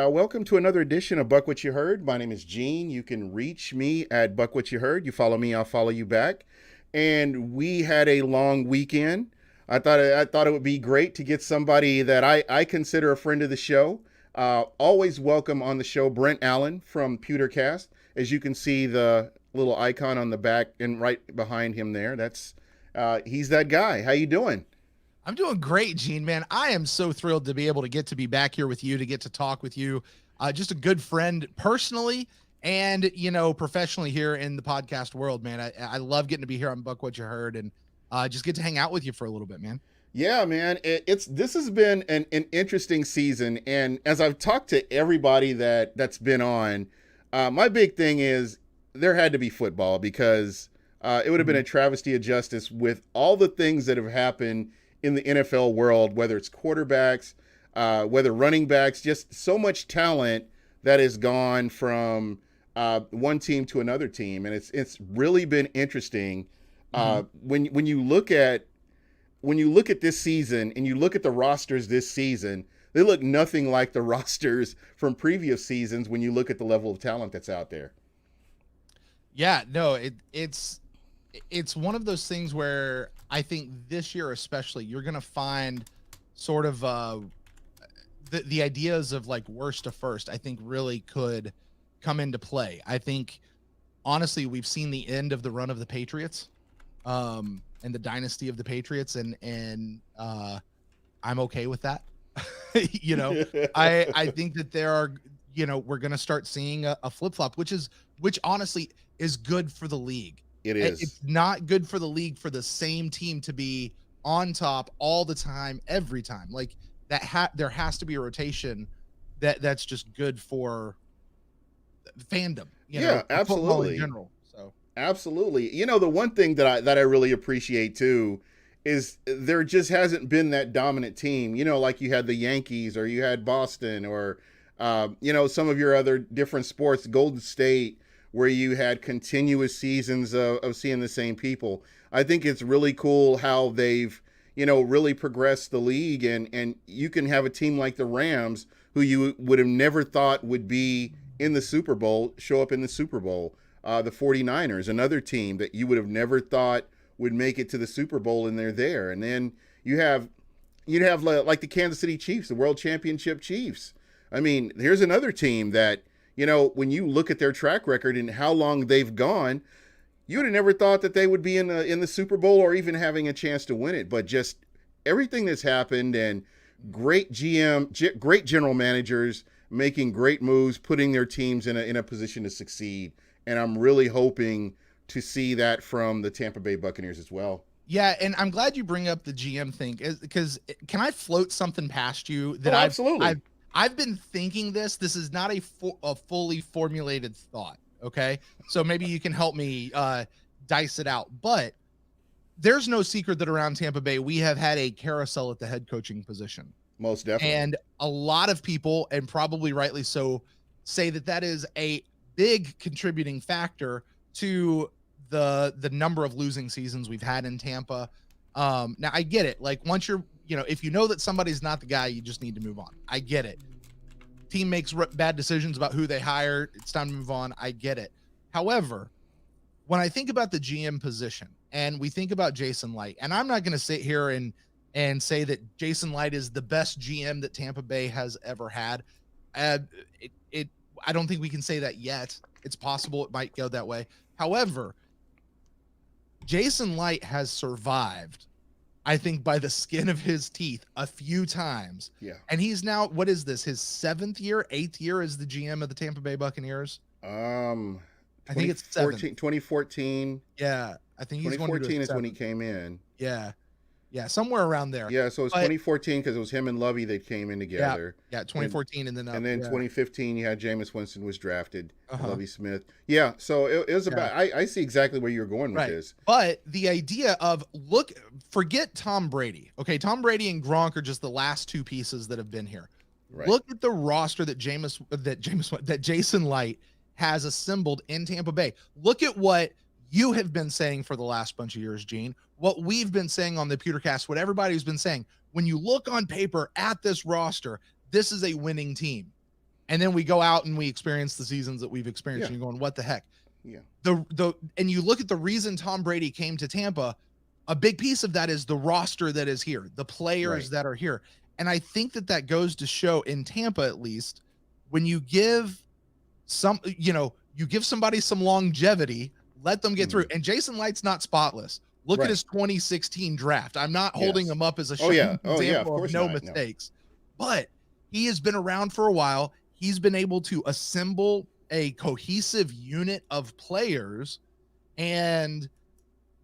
Welcome to another edition of Buck What You Heard. My name is Gene. You can reach me at Buck What You Heard. You follow me, I'll follow you back. And we had a long weekend. I thought it would be great to get somebody that I consider a friend of the show. Always welcome on the show, Brent Allen from Pewtercast. As you can see, the little icon on the back and right behind him there. That's he's that guy. How you doing? I'm doing great, Gene, man. I am so thrilled to be back here with you, to get to talk with you. Just a good friend personally and, professionally here in the podcast world, man. I love getting to be here on Buck What You Heard and just get to hang out with you for a little bit, man. Yeah, man. It's this has been an interesting season, and as I've talked to everybody that's been on, my big thing is there had to be football because it would have been a travesty of justice with all the things that have happened in the NFL world, whether it's quarterbacks, whether running backs, just so much talent that has gone from one team to another team, and it's really been interesting when you look at this season and you look at the rosters this season, they look nothing like the rosters from previous seasons when you look at the level of talent that's out there. Yeah, no, it's one of those things where I think this year especially you're gonna find sort of the ideas of like worst to first, I think really could come into play. I think honestly we've seen the end of the run of the Patriots, and the dynasty of the Patriots, and I'm okay with that. you know, I think that there are, we're gonna start seeing a flip flop, which honestly is good for the league. It is. It's not good for the league for the same team to be on top all the time, every time. Like there has to be a rotation that's just good for fandom. Yeah, for football in absolutely. general. So Absolutely. You know, the one thing that I really appreciate too is there just hasn't been that dominant team. You know, like you had the Yankees or you had Boston or some of your other different sports, Golden State, where you had continuous seasons of seeing the same people. I think it's really cool how they've really progressed the league, and you can have a team like the Rams who you would have never thought would be in the Super Bowl show up in the Super Bowl. The 49ers, another team that you would have never thought would make it to the Super Bowl, and they're there. And then you'd have like the Kansas City Chiefs, the World Championship Chiefs. I mean, here's another team that, when you look at their track record and how long they've gone, you would have never thought that they would be in the Super Bowl or even having a chance to win it. But just everything that's happened, and great general managers making great moves, putting their teams in a position to succeed. And I'm really hoping to see that from the Tampa Bay Buccaneers as well. yeah, and I'm glad you bring up the GM thing, because can I float something past you that Oh, I've absolutely. I've I've been thinking this. This is not a fully formulated thought. Okay, so maybe you can help me dice it out. But there's no secret that around Tampa Bay we have had a carousel at the head coaching position, Most definitely. and a lot of people, and probably rightly so, say that that is a big contributing factor to the number of losing seasons we've had in Tampa. Now I get it. Like once you're, if you know that somebody's not the guy, you just need to move on. I get it. Team makes bad decisions about who they hire. It's time to move on. I get it. However, when I think about the GM position and we think about Jason Light, and I'm not going to sit here and say that Jason Light is the best GM that Tampa Bay has ever had. Uh, I don't think we can say that yet. It's possible it might go that way. However, Jason Light has survived, I think, by the skin of his teeth a few times. Yeah. And he's now, what is this, his eighth year as the GM of the Tampa Bay Buccaneers? I think it's 2014. Yeah. I think he's going to 2014 do is when he came in. Yeah. Yeah. Somewhere around there. Yeah, so it was But 2014 because it was him and Lovey that came in yeah, together. yeah, 2014. And then, And then yeah. 2015, you had Jameis Winston was drafted, Uh-huh. Lovey Smith. Yeah, so it was Yeah. about. I see exactly where you're going with Right. this. But the idea of forget Tom Brady. Okay. Tom Brady and Gronk are just the last two pieces that have been here. Right. Look at the roster that Jason Light has assembled in Tampa Bay. Look at what you have been saying for the last bunch of years, Gene, what we've been saying on the Pewtercast, what everybody's been saying. When you look on paper at this roster, this is a winning team. And then we go out and we experience the seasons that we've experienced. Yeah. And you're going, what the heck? Yeah. And you look at the reason Tom Brady came to Tampa, a big piece of that is the roster that is here, the players that are here. And I think that goes to show in Tampa, at least, when you give you give somebody some longevity, let them get through. And Jason Light's not spotless. Look at his 2016 draft. I'm not holding him up as a example of no mistakes, but he has been around for a while. He's been able to assemble a cohesive unit of players, and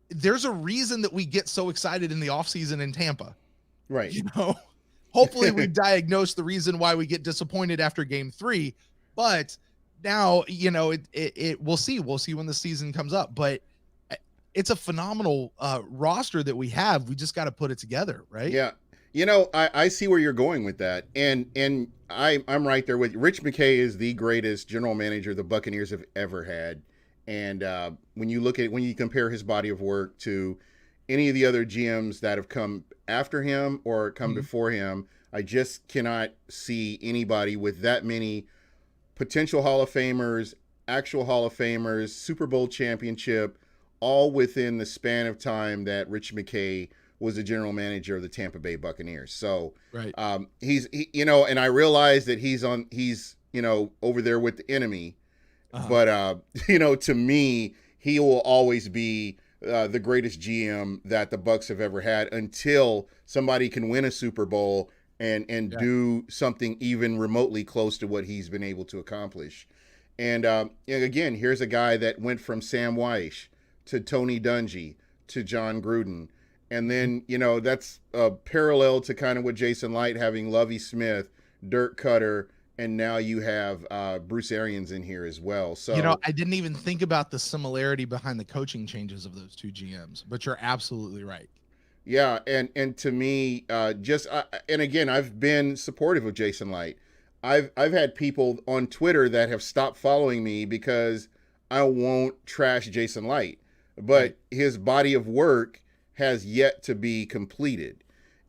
there's a reason that we get so excited in the offseason in Tampa. Right. Hopefully we diagnose the reason why we get disappointed after game 3, but now, we'll see. We'll see when the season comes up, but it's a phenomenal roster that we have. We just got to put it together, right? Yeah. I see where you're going with that. And I'm right there with you. Rich McKay is the greatest general manager the Buccaneers have ever had. And when you compare his body of work to any of the other GMs that have come after him or come before him, I just cannot see anybody with that many potential Hall of Famers, actual Hall of Famers, Super Bowl championship, all within the span of time that Rich McKay was the general manager of the Tampa Bay Buccaneers. So he's and I realize that he's over there with the enemy, but to me, he will always be the greatest GM that the Bucs have ever had until somebody can win a Super Bowl and do something even remotely close to what he's been able to accomplish. And again, here's a guy that went from Sam Weish to Tony Dungy to John Gruden. And then, that's a parallel to kind of what Jason Light having Lovie Smith, Dirk Cutter, and now you have Bruce Arians in here as well. So I didn't even think about the similarity behind the coaching changes of those two GMs, but you're absolutely right. Yeah, and to me, and again, I've been supportive of Jason Light. I've had people on Twitter that have stopped following me because I won't trash Jason Light, but his body of work has yet to be completed,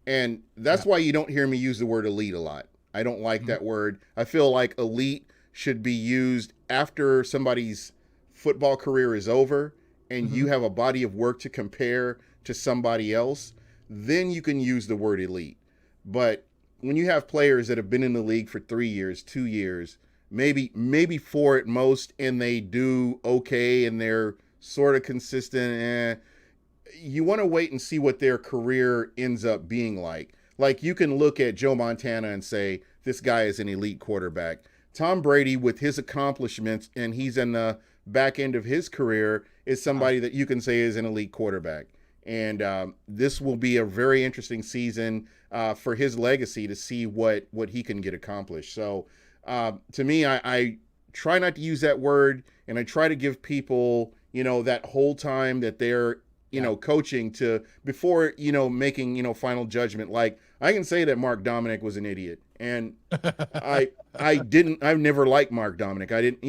and that's why you don't hear me use the word elite a lot. I don't like that word. I feel like elite should be used after somebody's football career is over and you have a body of work to compare to somebody else, then you can use the word elite. But when you have players that have been in the league for 3 years, 2 years, maybe 4 at most, and they do okay and they're sort of consistent, you want to wait and see what their career ends up being like. Like, you can look at Joe Montana and say, this guy is an elite quarterback. Tom Brady, with his accomplishments, and he's in the back end of his career, is somebody that you can say is an elite quarterback. And this will be a very interesting season for his legacy to see what he can get accomplished. So to me, I try not to use that word, and I try to give people, that whole time that they're, coaching to before, making, final judgment. Like, I can say that Mark Dominic was an idiot, and I've never liked Mark Dominic. I didn't,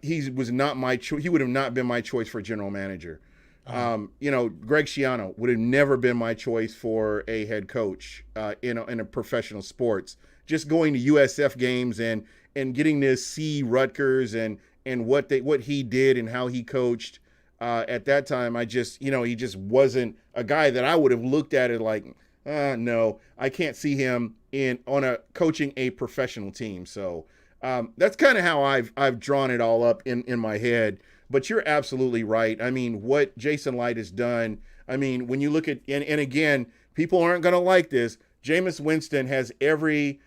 he was not my choice. He would have not been my choice for general manager. Greg Schiano would have never been my choice for a head coach in a professional sports. Just going to USF games and getting to see Rutgers and what he did and how he coached at that time. I just, he just wasn't a guy that I would have looked at it like, no, I can't see him coaching a professional team. So that's kind of how I've drawn it all up in my head. But you're absolutely right. I mean, what Jason Light has done, I mean, when you look at, and again, people aren't going to like this, Jameis Winston has every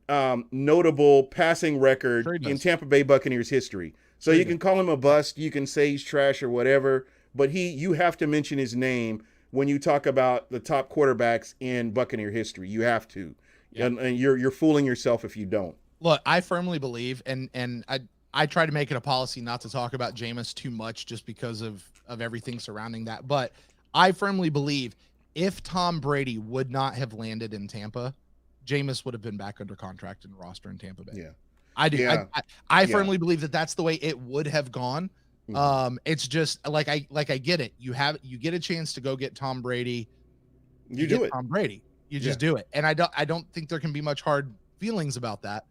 notable passing record in Tampa Bay Buccaneers history. So you can call him a bust, you can say he's trash or whatever, but you have to mention his name when you talk about the top quarterbacks in Buccaneer history. You have to. Yep. And you're fooling yourself if you don't. Look, I firmly believe, and I try to make it a policy not to talk about Jameis too much just because of everything surrounding that. But I firmly believe if Tom Brady would not have landed in Tampa, Jameis would have been back under contract and roster in Tampa Bay. Yeah. I do. Yeah. I firmly believe that that's the way it would have gone. Mm-hmm. It's just like I get it. You get a chance to go get Tom Brady. You do it. Tom Brady. You just do it. And I don't think there can be much hard feelings about that.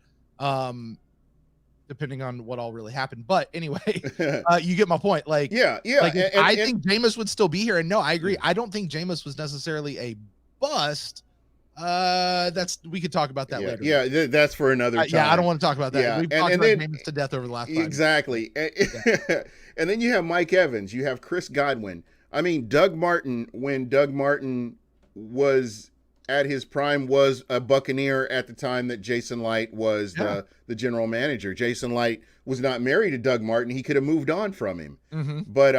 depending on what all really happened. But anyway, you get my point. Like, yeah, like I think Jameis would still be here. And no, I agree. I don't think Jameis was necessarily a bust. We could talk about that later. Yeah, that's for another time. Yeah, I don't want to talk about that. Yeah, We've talked about Jameis to death over the last 5 exactly. And then you have Mike Evans, you have Chris Godwin. I mean, Doug Martin, when Doug Martin was at his prime, was a Buccaneer at the time that Jason Light was the general manager. Jason Light was not married to Doug Martin. He could have moved on from him. But,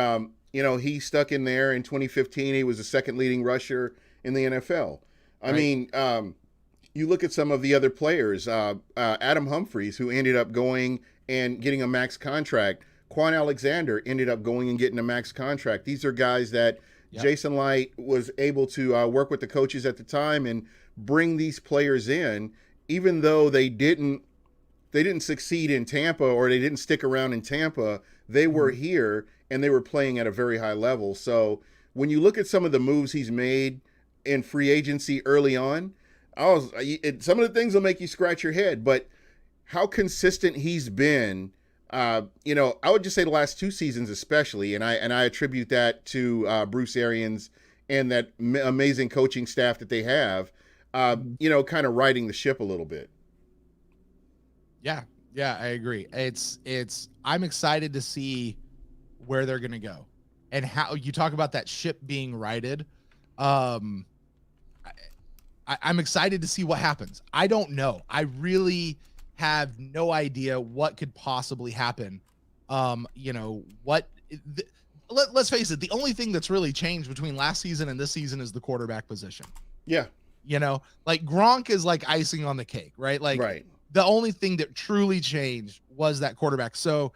he stuck in there. In 2015, he was the second leading rusher in the NFL. I mean, you look at some of the other players, Adam Humphries, who ended up going and getting a max contract. Quan Alexander ended up going and getting a max contract. These are guys that Jason Light was able to work with the coaches at the time and bring these players in, even though they didn't succeed in Tampa, or they didn't stick around in Tampa. They were here and they were playing at a very high level. So when you look at some of the moves he's made in free agency early on, some of the things will make you scratch your head, but how consistent he's been. I would just say the last 2 seasons especially, and I attribute that to Bruce Arians and that amazing coaching staff that they have, kind of riding the ship a little bit. Yeah, I agree. I'm excited to see where they're going to go and how you talk about that ship being righted. I'm excited to see what happens. I don't know. I really have no idea what could possibly happen. Let's face it. The only thing that's really changed between last season and this season is the quarterback position. Yeah. Like Gronk is like icing on the cake, right? Like the only thing that truly changed was that quarterback. So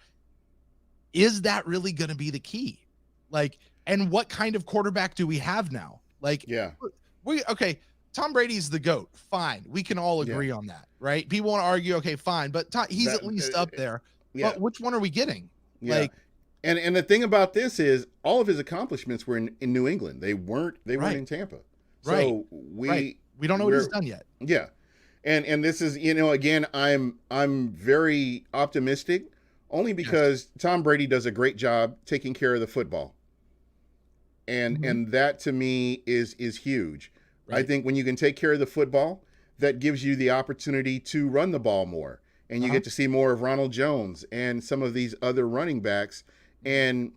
is that really going to be the key? Like, and what kind of quarterback do we have now? Like, Tom Brady's the GOAT. Fine. We can all agree on that, right? People want to argue, okay, fine. But he's at least up there. Yeah. But which one are we getting? Yeah. Like, and the thing about this is all of his accomplishments were in New England. They weren't in Tampa. So we don't know what he's done yet. Yeah. And this is, again, I'm very optimistic only because Tom Brady does a great job taking care of the football. And that to me is huge. Right. I think when you can take care of the football, that gives you the opportunity to run the ball more. And you get to see more of Ronald Jones and some of these other running backs. And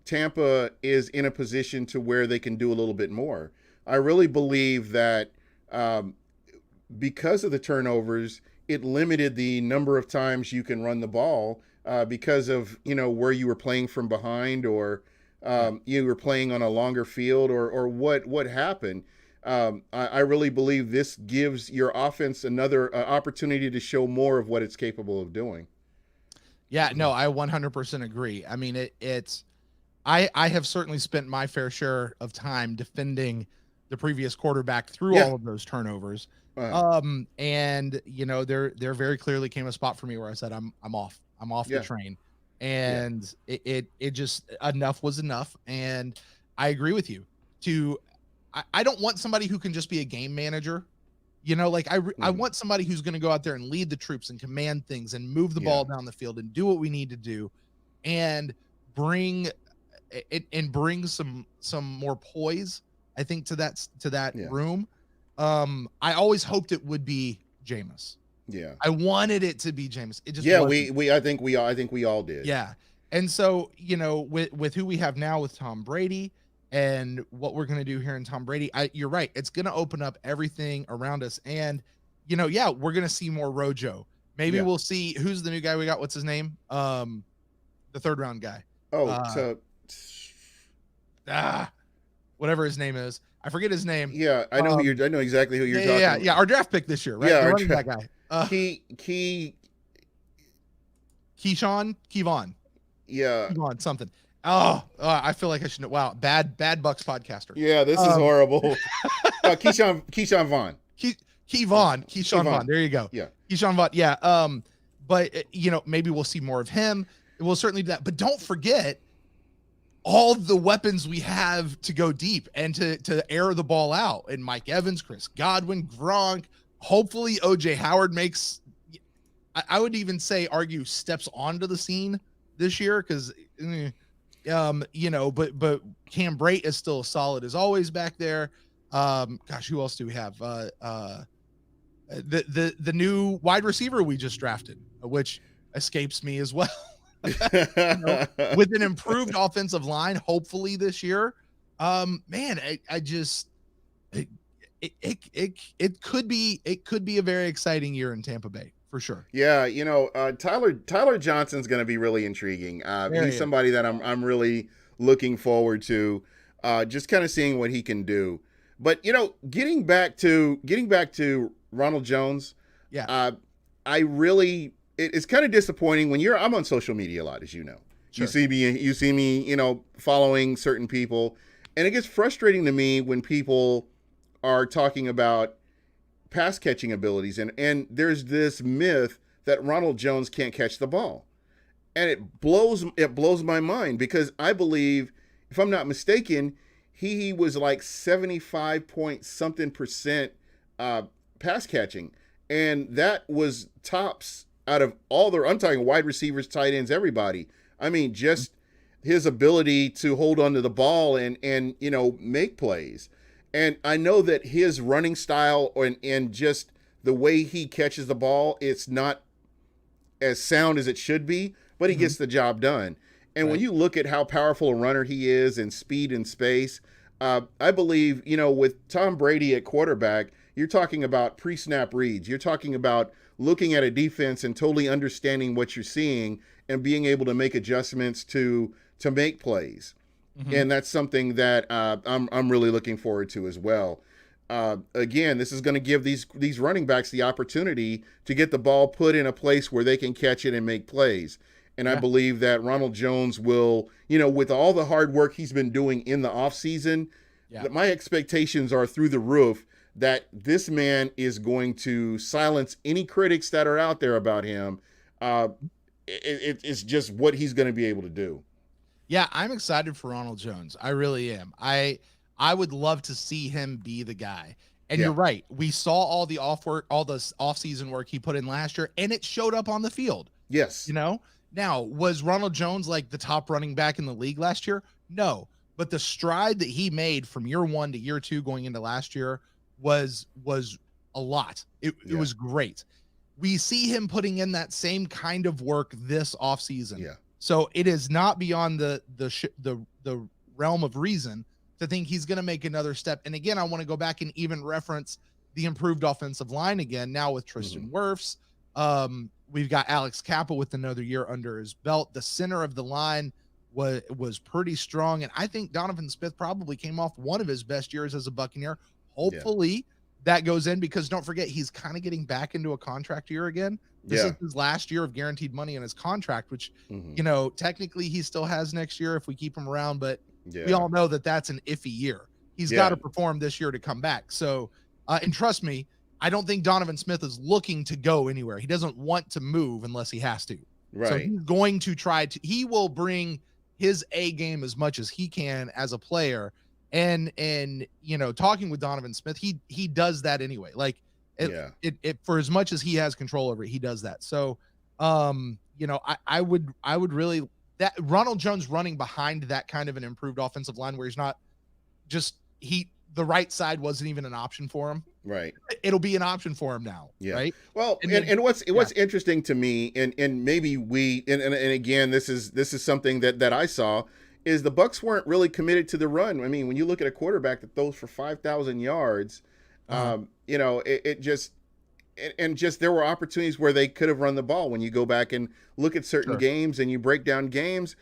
Tampa is in a position to where they can do a little bit more. I really believe that because of the turnovers, it limited the number of times you can run the ball because of, where you were playing from behind, or you were playing on a longer field, or what happened. I really believe this gives your offense another opportunity to show more of what it's capable of doing. Yeah, no, I 100% agree. I mean, I have certainly spent my fair share of time defending the previous quarterback through all of those turnovers. And there very clearly came a spot for me where I said, I'm off the train, and it just, enough was enough. And I agree with you. I don't want somebody who can just be a game manager. I want somebody who's going to go out there and lead the troops and command things and move the ball down the field and do what we need to do, and bring some more poise, I think, to that room. I always hoped it would be Jameis. Yeah. I wanted it to be Jameis. It just I think we all did. Yeah. And so, with who we have now with Tom Brady, and what we're going to do here in Tom Brady, you're right. It's going to open up everything around us. And, we're going to see more Rojo. Maybe we'll see, who's the new guy we got? What's his name? The 3rd round guy. Whatever his name is. I forget his name. Yeah, I know I know exactly who you're talking about. Yeah, our draft pick this year, right? Yeah, that guy. Kevon. Yeah. Kevon something. I feel like I should know. Wow, bad Bucks podcaster. Yeah, this is horrible. Keyshawn Vaughn. Keyshawn Vaughn. There you go. Yeah. Keyshawn Vaughn. Yeah. But maybe we'll see more of him. We'll certainly do that. But don't forget all the weapons we have to go deep and to air the ball out. And Mike Evans, Chris Godwin, Gronk. Hopefully OJ Howard makes. I would even say argue steps onto the scene this year because, but Cam Brate is still solid as always back there. Gosh, who else do we have? The new wide receiver we just drafted, which escapes me as well. With an improved offensive line, hopefully this year. Man, I just it could be a very exciting year in Tampa Bay for sure. Yeah, Tyler Johnson's going to be really intriguing. He's somebody that I'm really looking forward to, just kind of seeing what he can do. But getting back to Ronald Jones, yeah, it's kind of disappointing when I'm on social media a lot, as you know. Sure. You see me, following certain people, and it gets frustrating to me when people are talking about pass catching abilities, and there's this myth that Ronald Jones can't catch the ball, and it blows my mind because I believe, if I'm not mistaken, he was like 75 point something percent pass catching, and that was tops out of all I'm talking wide receivers, tight ends, everybody. I mean, just his ability to hold onto the ball and make plays. And I know that his running style and just the way he catches the ball, it's not as sound as it should be, but he gets the job done. And when you look at how powerful a runner he is and speed and space, I believe, with Tom Brady at quarterback, you're talking about pre-snap reads. You're talking about looking at a defense and totally understanding what you're seeing and being able to make adjustments to make plays. And that's something that I'm really looking forward to as well. Again, this is going to give these running backs the opportunity to get the ball put in a place where they can catch it and make plays. And I believe that Ronald Jones will, with all the hard work he's been doing in the offseason, that my expectations are through the roof that this man is going to silence any critics that are out there about him. It's just what he's going to be able to do. Yeah, I'm excited for Ronald Jones. I really am. I would love to see him be the guy. And you're right. We saw all the off-season work he put in last year, and it showed up on the field. Yes. Now, was Ronald Jones like the top running back in the league last year? No. But the stride that he made from year 1 to year 2 going into last year was a lot. It was great. We see him putting in that same kind of work this offseason. Yeah. So it is not beyond the realm of reason to think he's going to make another step. And again, I want to go back and even reference the improved offensive line again. Now with Tristan Wirfs, we've got Alex Kappa with another year under his belt. The center of the line was pretty strong, and I think Donovan Smith probably came off one of his best years as a Buccaneer. Hopefully that goes in, because don't forget, he's kind of getting back into a contract year again. This is his last year of guaranteed money in his contract, which, technically he still has next year if we keep him around, but we all know that that's an iffy year. He's got to perform this year to come back. So, and trust me, I don't think Donovan Smith is looking to go anywhere. He doesn't want to move unless he has to. Right. So he's going to he will bring his A game as much as he can as a player. And talking with Donovan Smith, he does that anyway. Like, it for as much as he has control over it, he does that. So, I would really, that Ronald Jones running behind that kind of an improved offensive line where he's not just, the right side wasn't even an option for him. Right. It'll be an option for him now. Yeah. Right. Well, and what's interesting to me, and maybe and again, this is something that I saw, is the Bucs weren't really committed to the run. I mean, when you look at a quarterback that throws for 5,000 yards, it just there were opportunities where they could have run the ball. When you go back and look at certain games and you break down games,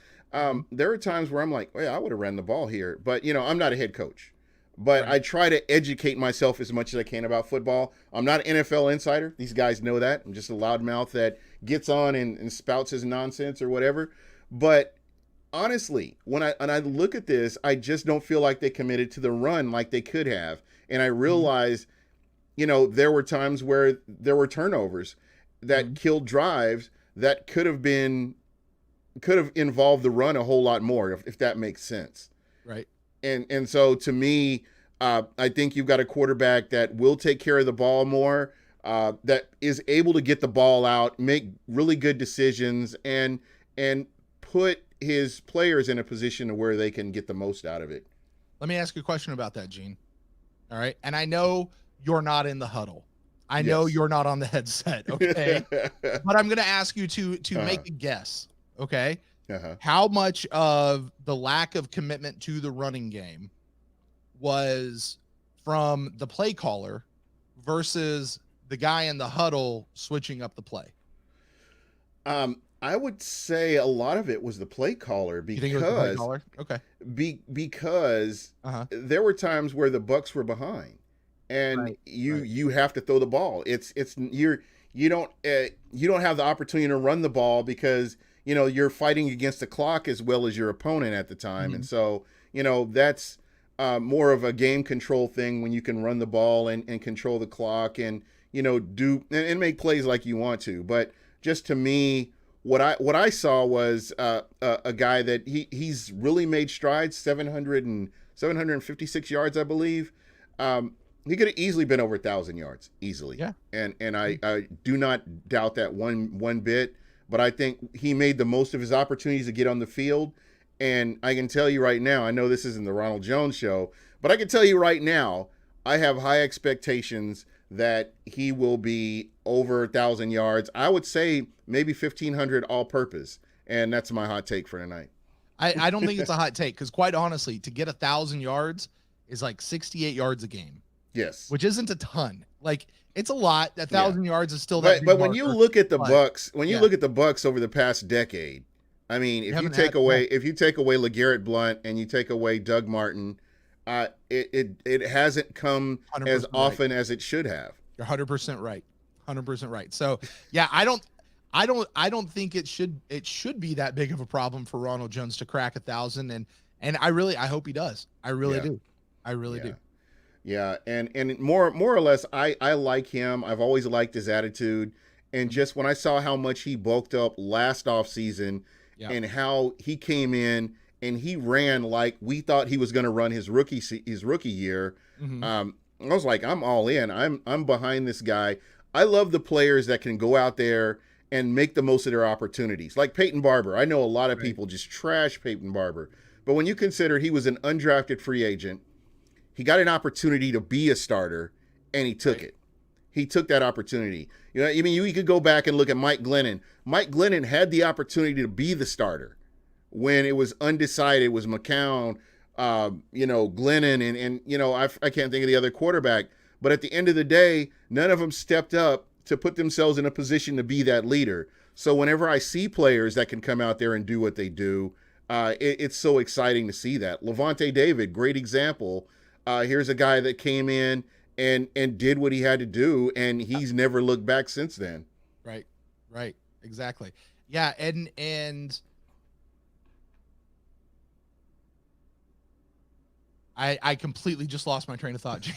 there are times where I'm like, well, I would have ran the ball here, but I'm not a head coach. But I try to educate myself as much as I can about football. I'm not an NFL insider. These guys know that. I'm just a loudmouth that gets on and spouts his nonsense or whatever. But honestly, when I look at this, I just don't feel like they committed to the run like they could have. And I realize, there were times where there were turnovers that killed drives that could have involved the run a whole lot more, if that makes sense. Right. And so to me, I think you've got a quarterback that will take care of the ball more. that is able to get the ball out, make really good decisions, and put his players in a position where they can get the most out of it. Let me ask you a question about that, Gene. All right. And I know you're not in the huddle. I know Yes. you're not on the headset. Okay. But I'm going to ask you to make a guess. Okay. How much of the lack of commitment to the running game was from the play caller versus the guy in the huddle switching up the play? I would say a lot of it was the play caller You think it was the play because caller? Okay. because there were times where the Bucks were behind, and you have to throw the ball. You don't have the opportunity to run the ball because you're fighting against the clock as well as your opponent at the time, and so that's more of a game control thing when you can run the ball and control the clock and do and make plays like you want to. But just to me, what I saw was a guy that he's really made strides, 756 yards, I believe. He could have easily been over 1,000 yards, easily. Yeah. And I do not doubt that one bit. But I think he made the most of his opportunities to get on the field. And I can tell you right now, I know this isn't the Ronald Jones show, but I can tell you right now, I have high expectations that he will be over 1,000 yards. I would say maybe 1,500 all-purpose, and that's my hot take for tonight. I don't think it's a hot take because, quite honestly, to get 1,000 yards is like 68 yards a game. Yes, which isn't a ton. Like it's a lot. 1,000 yards is still that. But when you look at the Bucks, look at the Bucks over the past decade, I mean, if you take away LeGarrette Blount and you take away Doug Martin, it hasn't come as often as it should have. You're 100% right. 100% right. So yeah, I don't think it should be that big of a problem for Ronald Jones to crack 1,000, and I hope he does. I really do. I really do. Yeah, and more or less, I like him. I've always liked his attitude, and just when I saw how much he bulked up last offseason and how he came in and he ran like we thought he was going to run his rookie year, I was like, I'm all in. I'm behind this guy. I love the players that can go out there and make the most of their opportunities. Like Peyton Barber. I know a lot of people just trash Peyton Barber, but when you consider he was an undrafted free agent, he got an opportunity to be a starter, and he took it. He took that opportunity. I mean, you could go back and look at Mike Glennon. Mike Glennon had the opportunity to be the starter when it was undecided. It was McCown, Glennon, and I can't think of the other quarterback. But at the end of the day, none of them stepped up to put themselves in a position to be that leader. So whenever I see players that can come out there and do what they do, it's so exciting to see that. Levante David, great example. Here's a guy that came in and did what he had to do, and he's never looked back since then. Right. Exactly. Yeah, and I completely just lost my train of thought, Gene.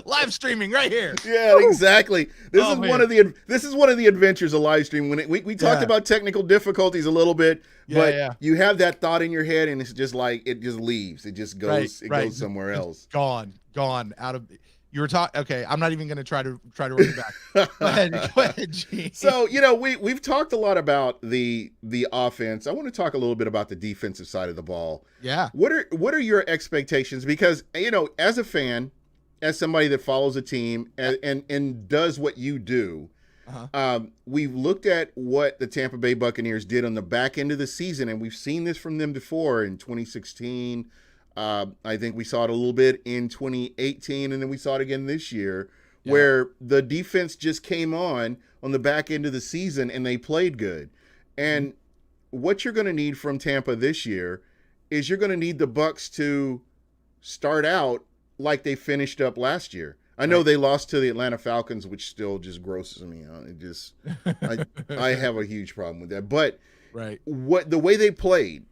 Live streaming right here. Yeah, Woo! Exactly. This is one of the adventures of live stream. When we talked about technical difficulties a little bit, but you have that thought in your head, and it's just like it just leaves. It just goes. Goes somewhere else. Gone out of. You were talking. Okay, I'm not even going to try to run it back. Go ahead, Gene. So we've talked a lot about the offense. I want to talk a little bit about the defensive side of the ball. Yeah. What are your expectations? Because as a fan, as somebody that follows a team and does what you do, we've looked at what the Tampa Bay Buccaneers did on the back end of the season, and we've seen this from them before in 2016. I think we saw it a little bit in 2018, and then we saw it again this year, where the defense just came on the back end of the season, and they played good. And what you're going to need from Tampa this year is you're going to need the Bucs to start out like they finished up last year. I know they lost to the Atlanta Falcons, which still just grosses me out. It just, I have a huge problem with that. But the way they played,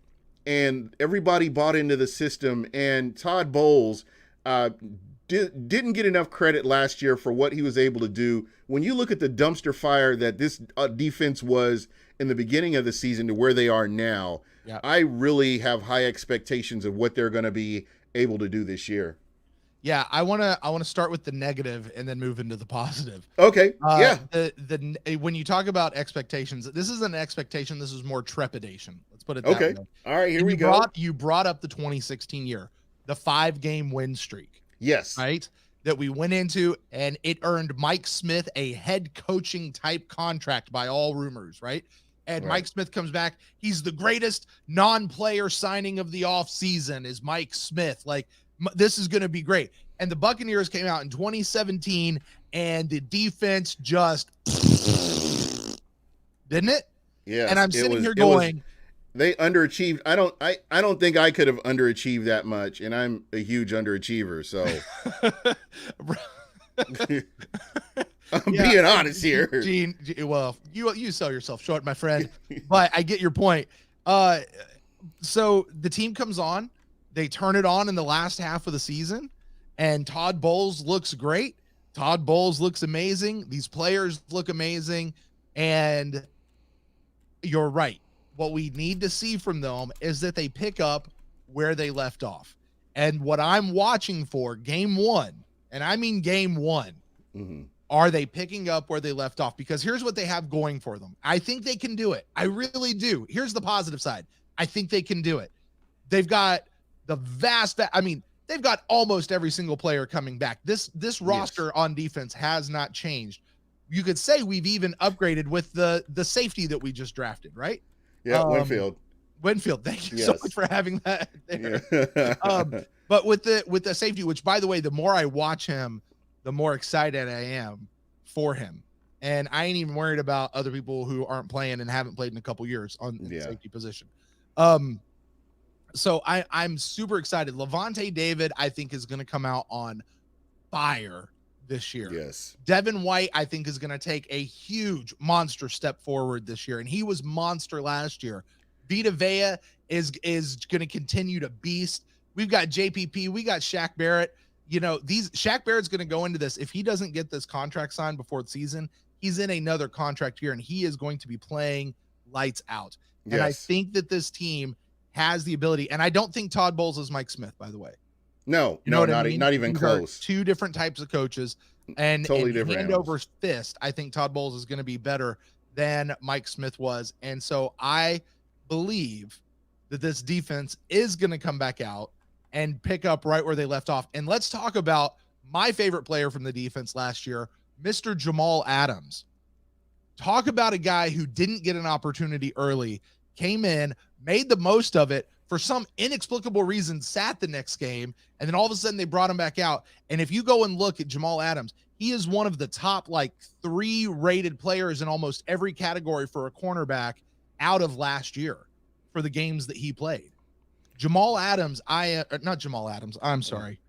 and everybody bought into the system, and Todd Bowles didn't get enough credit last year for what he was able to do. When you look at the dumpster fire that this defense was in the beginning of the season to where they are now, I really have high expectations of what they're going to be able to do this year. Yeah, I wanna start with the negative and then move into the positive. Okay. Yeah. When you talk about expectations, this isn't an expectation. This is more trepidation. Let's put it that Okay. way. All right. Here And we go. you brought up the 2016 year, the 5-game win streak, Yes. right? That we went into, and it earned Mike Smith a head coaching type contract by all rumors, right? And Mike Right. Smith comes back. He's the greatest non-player signing of the offseason is Mike Smith. Like, this is going to be great. And the Buccaneers came out in 2017, and the defense just didn't it? And Yes. I'm It sitting was. here It was. going, They underachieved. I don't think I could have underachieved that much, and I'm a huge underachiever. So I'm yeah, being honest here. Gene, well, you sell yourself short, my friend, but I get your point. So the team comes on, they turn it on in the last half of the season, and Todd Bowles looks great. Todd Bowles looks amazing. These players look amazing, and you're right. What we need to see from them is that they pick up where they left off. And what I'm watching for game one, and I mean game one, Mm-hmm. are they picking up where they left off? Because here's what they have going for them. I think they can do it. I really do. Here's the positive side. I think they can do it. They've got they've got almost every single player coming back. This roster on defense has not changed. You could say we've even upgraded with the safety that we just drafted, right? Yeah, Winfield. Thank you so much for having that there. Yeah. But with the safety, which by the way, the more I watch him, the more excited I am for him. And I ain't even worried about other people who aren't playing and haven't played in a couple years on the safety position. So I'm super excited. Levante David, I think, is going to come out on fire this year. Yes. Devin White, I think, is going to take a huge monster step forward this year. And he was monster last year. Vita Vea is going to continue to beast. We've got JPP. We got Shaq Barrett. You know, Shaq Barrett's going to go into this. If he doesn't get this contract signed before the season, he's in another contract year, and he is going to be playing lights out. Yes. And I think that this team has the ability. And I don't think Todd Bowles is Mike Smith, by the way. No, You know not even These close. Two different types of coaches, and Totally and different hand animals. over fist. I think Todd Bowles is going to be better than Mike Smith was, and so I believe that this defense is going to come back out and pick up right where they left off. And let's talk about my favorite player from the defense last year, Mr. Jamal Adams. Talk about a guy who didn't get an opportunity early, came in, made the most of it, for some inexplicable reason, sat the next game, and then all of a sudden they brought him back out. And if you go and look at Jamal Adams, he is one of the top 3 rated players in almost every category for a cornerback out of last year for the games that he played. Jamal Adams, not Jamal Adams, I'm sorry.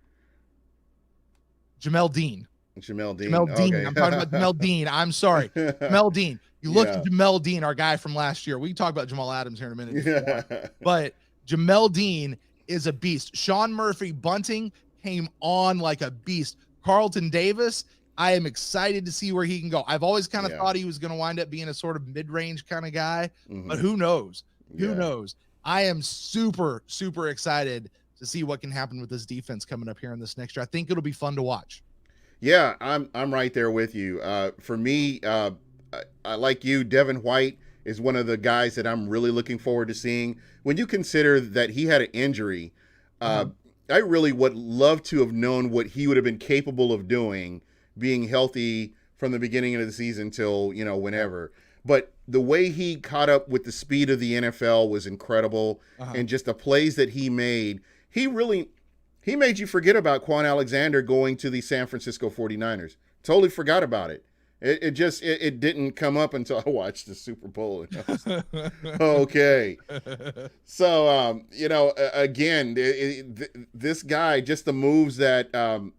Jamel Dean. Jamel Dean. Jamel Dean. Okay. I'm talking about Jamel Dean. I'm sorry. Jamel Dean. You look at Jamel Dean, our guy from last year. We can talk about Jamal Adams here in a minute. If you want. But Jamel Dean is a beast. Sean Murphy Bunting came on like a beast. Carlton Davis, I am excited to see where he can go. I've always kind of thought he was going to wind up being a sort of mid-range kind of guy, but who knows? Who knows? I am super, super excited to see what can happen with this defense coming up here in this next year. I think it'll be fun to watch. Yeah, I'm right there with you. For me, I like you. Devin White is one of the guys that I'm really looking forward to seeing. When you consider that he had an injury, I really would love to have known what he would have been capable of doing, being healthy from the beginning of the season till whenever. But the way he caught up with the speed of the NFL was incredible, and just the plays that he made, he made you forget about Quan Alexander going to the San Francisco 49ers. Totally forgot about it. It didn't come up until I watched the Super Bowl. And I was, okay. So, again, this guy, just the moves that, that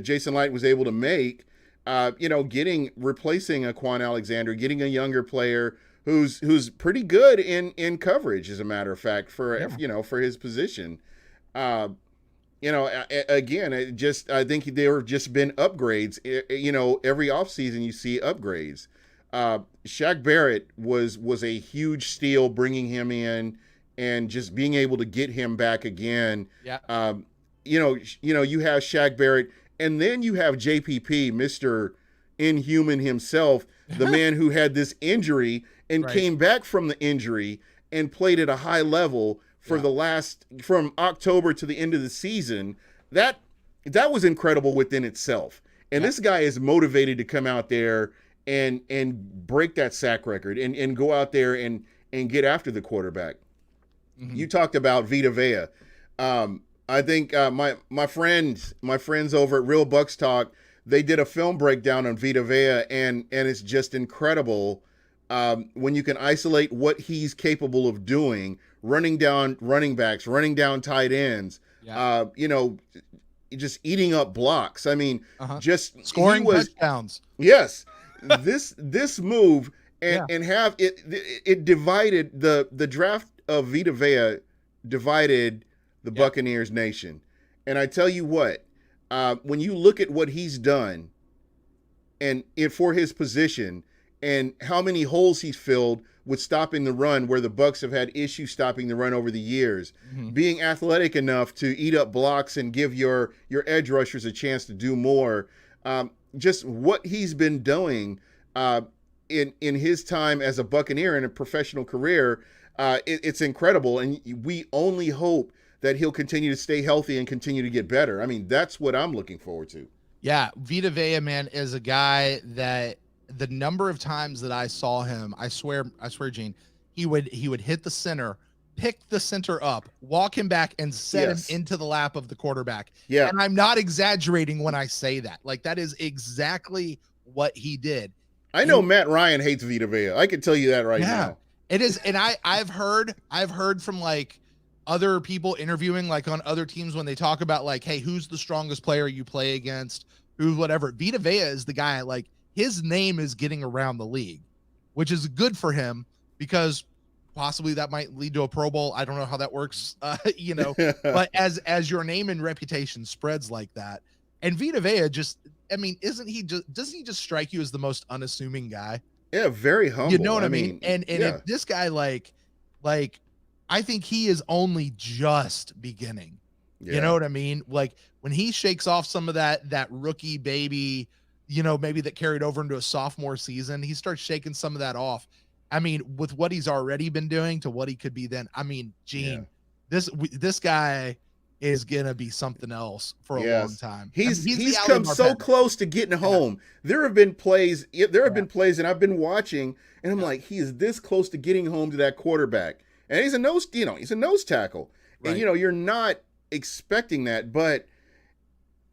Jason Light was able to make, replacing a Quan Alexander, getting a younger player who's pretty good in coverage, as a matter of fact, for his position. Again, I think there have just been upgrades. Every offseason you see upgrades. Shaq Barrett was a huge steal, bringing him in and just being able to get him back again. Yeah. you have Shaq Barrett, and then you have JPP, Mister Inhuman himself, the man who had this injury and Right. came back from the injury and played at a high level for Yeah. from October to the end of the season. That was incredible within itself. And Yeah. this guy is motivated to come out there and break that sack record and go out there and get after the quarterback. Mhm. You talked about Vita Vea. I think my friends over at Real Bucks Talk, they did a film breakdown on Vita Vea, and it's just incredible when you can isolate what he's capable of doing, running down running backs, running down tight ends, Yeah. just eating up blocks. I mean, Uh-huh. just Scoring he was touchdowns. yes. This move Yeah. and have it divided the draft of Vita Vea divided the Yeah. Buccaneers nation. And I tell you what, when you look at what he's done and for his position and how many holes he's filled with stopping the run where the Bucks have had issues stopping the run over the years, being athletic enough to eat up blocks and give your edge rushers a chance to do more. Just what he's been doing in his time as a Buccaneer in a professional career, it's incredible. And we only hope that he'll continue to stay healthy and continue to get better. I mean, that's what I'm looking forward to. Yeah, Vita Vea, man, is a guy that the number of times that I saw him, I swear, Gene, he would hit the center, pick the center up, walk him back, and set Yes. him into the lap of the quarterback. Yeah. And I'm not exaggerating when I say that. Like, that is exactly what he did. I know Matt Ryan hates Vita Vea. I can tell you that right now. It is, and I've heard from like other people interviewing like on other teams when they talk about like, hey, who's the strongest player you play against, who's whatever. Vita Vea is the guy, like his name is getting around the league, which is good for him because possibly that might lead to a Pro Bowl. I don't know how that works, but as your name and reputation spreads like that, and Vita Vea just, I mean, doesn't he just strike you as the most unassuming guy? Yeah, very humble. You know what I mean? And yeah. if this guy like I think he is only just beginning. Yeah. You know what I mean? Like when he shakes off some of that rookie baby, maybe that carried over into a sophomore season, he starts shaking some of that off. I mean, with what he's already been doing to what he could be then. I mean, Gene, this guy is gonna be something else for a long time. He's come so close to getting home. There have been plays. There have been plays, and I've been watching, and I'm like, he is this close to getting home to that quarterback, and he's a nose tackle, and you're not expecting that, but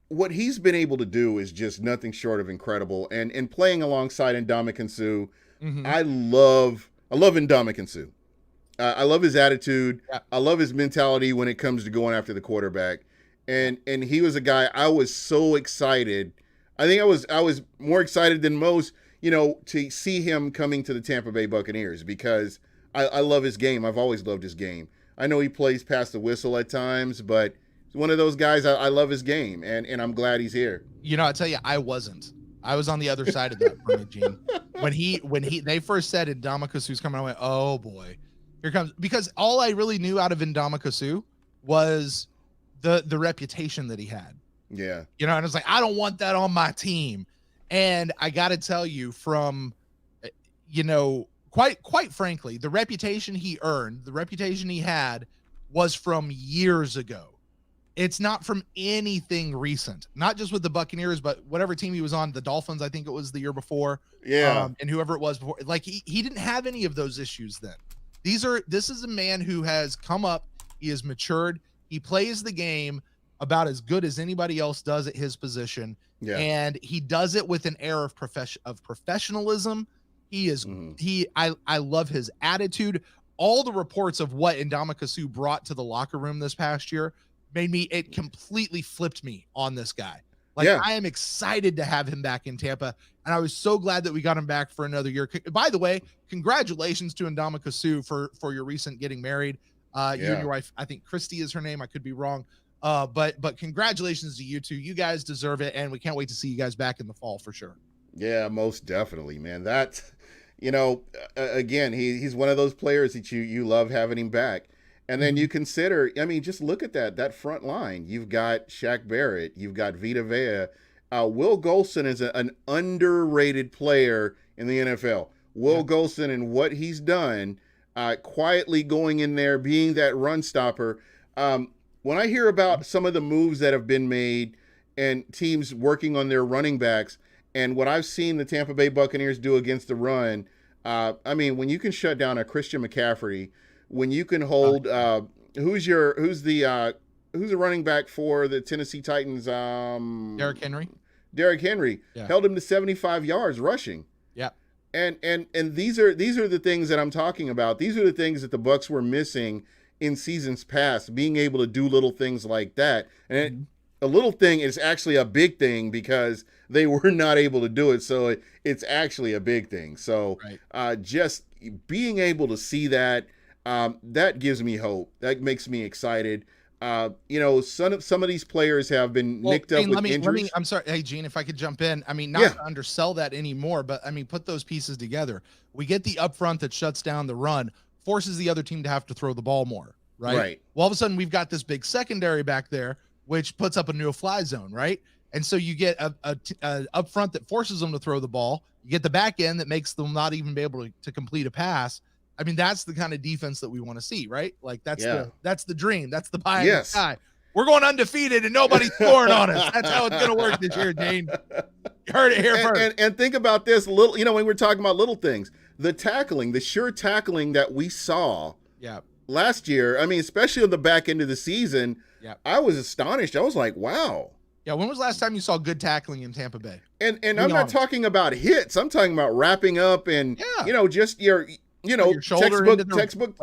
what he's been able to do is just nothing short of incredible. And playing alongside Ndamukong Suh, I love Ndamukong Suh. I love his attitude. Yeah. I love his mentality when it comes to going after the quarterback. And he was a guy I was so excited. I think I was more excited than most, to see him coming to the Tampa Bay Buccaneers because I love his game. I've always loved his game. I know he plays past the whistle at times, but he's one of those guys. I love his game, and I'm glad he's here. I tell you, I wasn't. I was on the other side of that for me, Gene. When they first said Ndamukong Suh's coming, I went, oh boy. Here comes, because all I really knew out of Ndamukong Suh was the reputation that he had. Yeah. And I was like, I don't want that on my team. And I got to tell you, from, quite frankly, the reputation he earned, the reputation he had was from years ago. It's not from anything recent, not just with the Buccaneers, but whatever team he was on, the Dolphins, I think it was the year before. Yeah. And whoever it was before, like he didn't have any of those issues then. This is a man who has come up. He has matured. He plays the game about as good as anybody else does at his position. Yeah. And he does it with an air of professionalism. He is, I love his attitude. All the reports of what Ndamukong Suh brought to the locker room this past year it completely flipped me on this guy. I am excited to have him back in Tampa, and I was so glad that we got him back for another year. By the way, congratulations to Ndamukong Suh for your recent getting married. You and your wife, I think Christy is her name. I could be wrong. But congratulations to you two. You guys deserve it, and we can't wait to see you guys back in the fall for sure. Yeah, most definitely, man. That's, again, he's one of those players that you love having him back. And then you consider, I mean, just look at that front line. You've got Shaq Barrett, you've got Vita Vea. Will Golson is an underrated player in the NFL. Will Golson and what he's done, quietly going in there, being that run stopper. When I hear about some of the moves that have been made and teams working on their running backs, and what I've seen the Tampa Bay Buccaneers do against the run, I mean, when you can shut down a Christian McCaffrey, when you can hold who's the running back for the Tennessee Titans? Derrick Henry. Derrick Henry held him to 75 yards rushing. Yeah. And these are the things that I'm talking about. These are the things that the Bucs were missing in seasons past, being able to do little things like that. And a little thing is actually a big thing because they were not able to do it. So it's actually a big thing. So just being able to see that, that gives me hope. That makes me excited. Some of these players have been nicked up with injuries. I'm sorry. Hey, Gene, if I could jump in. I mean, not to undersell that anymore, but I mean, put those pieces together. We get the upfront that shuts down the run, forces the other team to have to throw the ball more, right? Well, all of a sudden, we've got this big secondary back there, which puts up a no-fly zone, right? And so you get a upfront that forces them to throw the ball. You get the back end that makes them not even be able to complete a pass. I mean, that's the kind of defense that we want to see, right? Like that's the dream. That's the pie in the sky. We're going undefeated and nobody's scoring on us. That's how it's going to work this year, Gene. You heard it here first. And think about this little, when we're talking about little things, the tackling, the sure tackling that we saw last year. I mean, especially on the back end of the season, I was astonished. I was like, wow. Yeah, when was the last time you saw good tackling in Tampa Bay? And I'm not talking about hits. I'm talking about wrapping up and, just your textbook.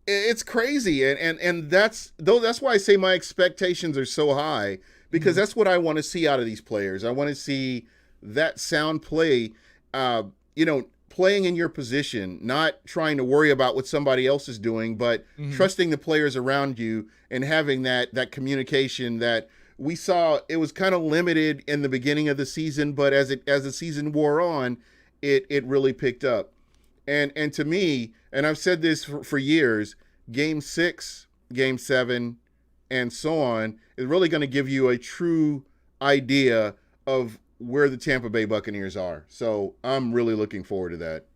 It's crazy. And that's why I say my expectations are so high, because that's what I want to see out of these players. I want to see that sound play, playing in your position, not trying to worry about what somebody else is doing, but trusting the players around you and having that communication that we saw. It was kind of limited in the beginning of the season, but as the season wore on, it really picked up. And to me, and I've said this for years, Game 6, Game 7, and so on is really going to give you a true idea of where the Tampa Bay Buccaneers are. So I'm really looking forward to that.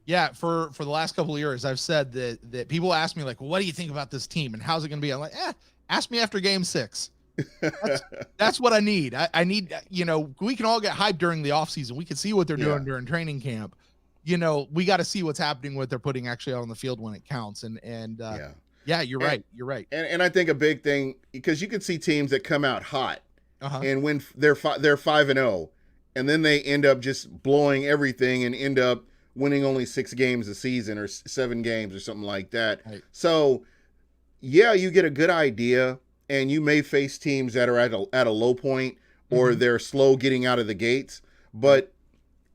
Yeah, for the last couple of years, I've said that people ask me, like, well, what do you think about this team and how's it going to be? I'm like, ask me after Game 6. That's what I need. I need, we can all get hyped during the offseason. We can see what they're doing during training camp. We got to see what's happening, what they're putting actually out on the field when it counts. You're right. You're right. And I think a big thing, because you can see teams that come out hot and when they're 5-0, and then they end up just blowing everything and end up winning only 6 games a season or 7 games or something like that. Right. So you get a good idea. And you may face teams that are at a low point, or they're slow getting out of the gates. But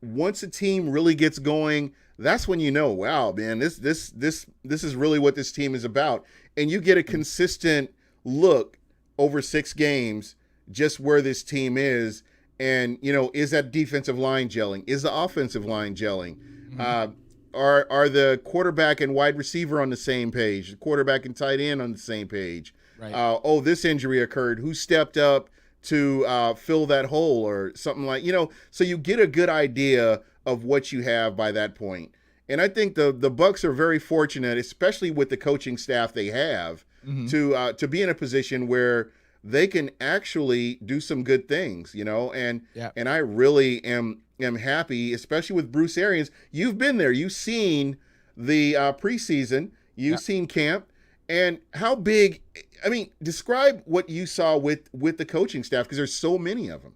once a team really gets going, that's when wow, man, this is really what this team is about. And you get a consistent look over 6 games, just where this team is. And, is that defensive line gelling? Is the offensive line gelling? Are the quarterback and wide receiver on the same page? The quarterback and tight end on the same page? Right. This injury occurred. Who stepped up to fill that hole or something like, so you get a good idea of what you have by that point. And I think the Bucs are very fortunate, especially with the coaching staff they have, to be in a position where they can actually do some good things, and I really am happy, especially with Bruce Arians. You've been there. You've seen the preseason. You've seen camp. And how big, describe what you saw with the coaching staff, because there's so many of them.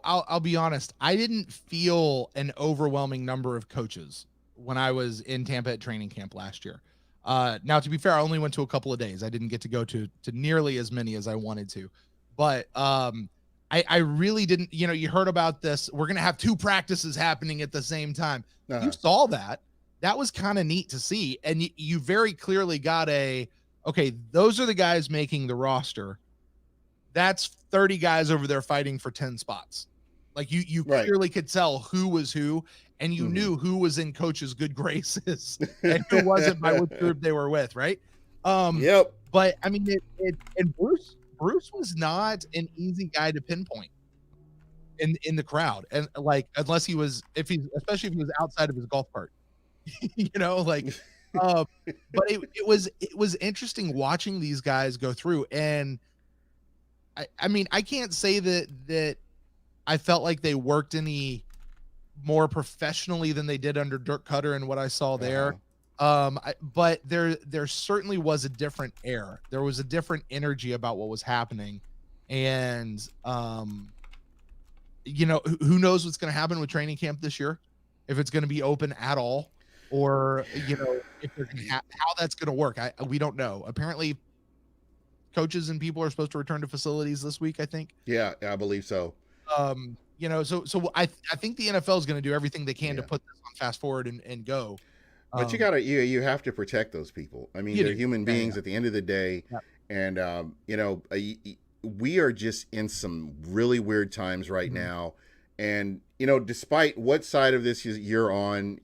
I'll be honest. I didn't feel an overwhelming number of coaches when I was in Tampa at training camp last year. Now, to be fair, I only went to a couple of days. I didn't get to go to nearly as many as I wanted to. But I really didn't, you heard about this. We're going to have 2 practices happening at the same time. You saw that. That was kind of neat to see. And you very clearly got okay, those are the guys making the roster. That's 30 guys over there fighting for 10 spots. Like you Right. clearly could tell who was who, and you Mhm. knew who was in coach's good graces and who wasn't by which group they were with, right? Yep. But I mean, and Bruce was not an easy guy to pinpoint in the crowd, and like unless he was, if he's especially if he was outside of his golf cart, like, um, but it was interesting watching these guys go through, and I mean, I can't say that I felt like they worked any more professionally than they did under Dirk Cutter and what I saw there. Uh-huh. But there certainly was a different air. There was a different energy about what was happening, and who knows what's going to happen with training camp this year, if it's going to be open at all, or if they're going to how that's going to work. We don't know. Apparently, coaches and people are supposed to return to facilities this week, I think. Yeah, I believe so. So I think the NFL is going to do everything they can to Yeah. put this on fast forward and go. But you have to protect those people. I mean, they're human beings at the end of the day. Yeah. And, we are just in some really weird times right Mhm. now. And, despite what side of this you're on,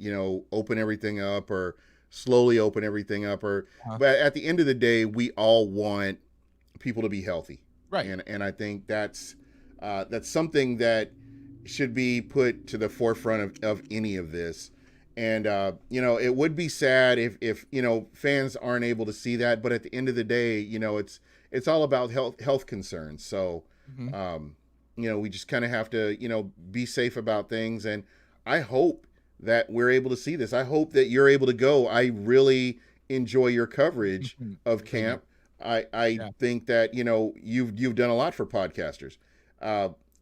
open everything up or slowly open everything up, but at the end of the day, we all want people to be healthy. Right. And I think that's something that should be put to the forefront of any of this. And, it would be sad if fans aren't able to see that. But at the end of the day, it's all about health concerns. So, Mhm. we just kind of have to, be safe about things. And I hope that we're able to see this. I hope that you're able to go. I really enjoy your coverage of camp. I think that, you've done a lot for podcasters.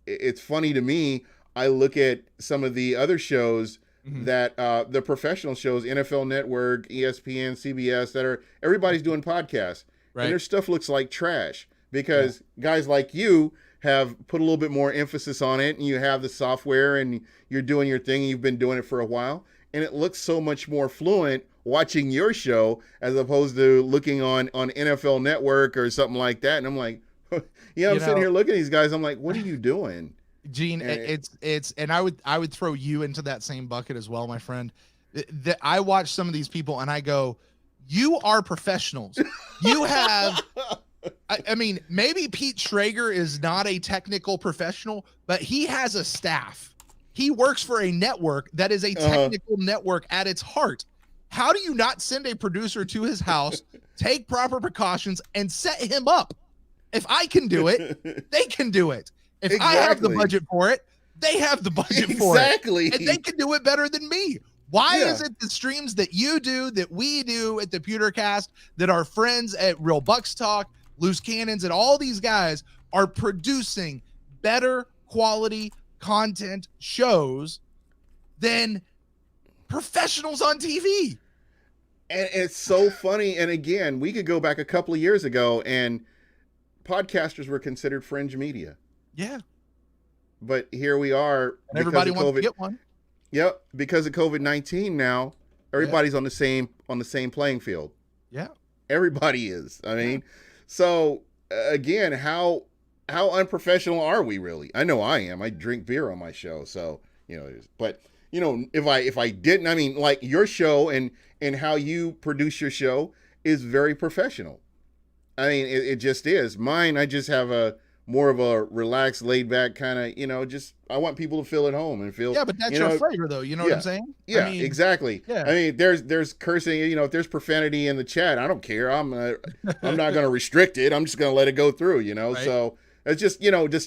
It's funny to me. I look at some of the other shows that the professional shows, NFL Network, ESPN, CBS, everybody's doing podcasts, Right. and their stuff looks like trash because guys like you have put a little bit more emphasis on it, and you have the software, and you're doing your thing, and you've been doing it for a while, and it looks so much more fluent watching your show as opposed to looking on NFL Network or something like that. And I'm like, I'm sitting here looking at these guys. I'm like, what are you doing? Gene, it's and I would throw you into that same bucket as well, my friend. That I watch some of these people and I go, you are professionals. You have I mean, maybe Pete Schrager is not a technical professional, but he has a staff. He works for a network that is a technical network at its heart. How do you not send a producer to his house, take proper precautions, and set him up? If I can do it, they can do it. If I have the budget for it, they have the budget for it. Exactly. And they can do it better than me. Why is it the streams that you do, that we do at the Pewtercast, that our friends at Real Bucks Talk, Loose Cannons, and all these guys are producing better quality content shows than professionals on TV? And it's so funny. And again, we could go back a couple of years ago and podcasters were considered fringe media. Yeah. But here we are. And everybody wants to get one. Yep. Because of COVID-19 now, everybody's on the same playing field. Yeah. Everybody is. I mean, so again, how unprofessional are we really? I know I am. I drink beer on my show. So, but if I didn't, I mean, like your show and how you produce your show is very professional. I mean, it just is. Mine, I just have a more of a relaxed, laid back kind of, just I want people to feel at home and feel. Yeah, but that's your flavor, though. You know what I'm saying? Yeah, exactly. Yeah. I mean, there's cursing. If there's profanity in the chat, I don't care. I'm not going to restrict it. I'm just going to let it go through. Right. So it's just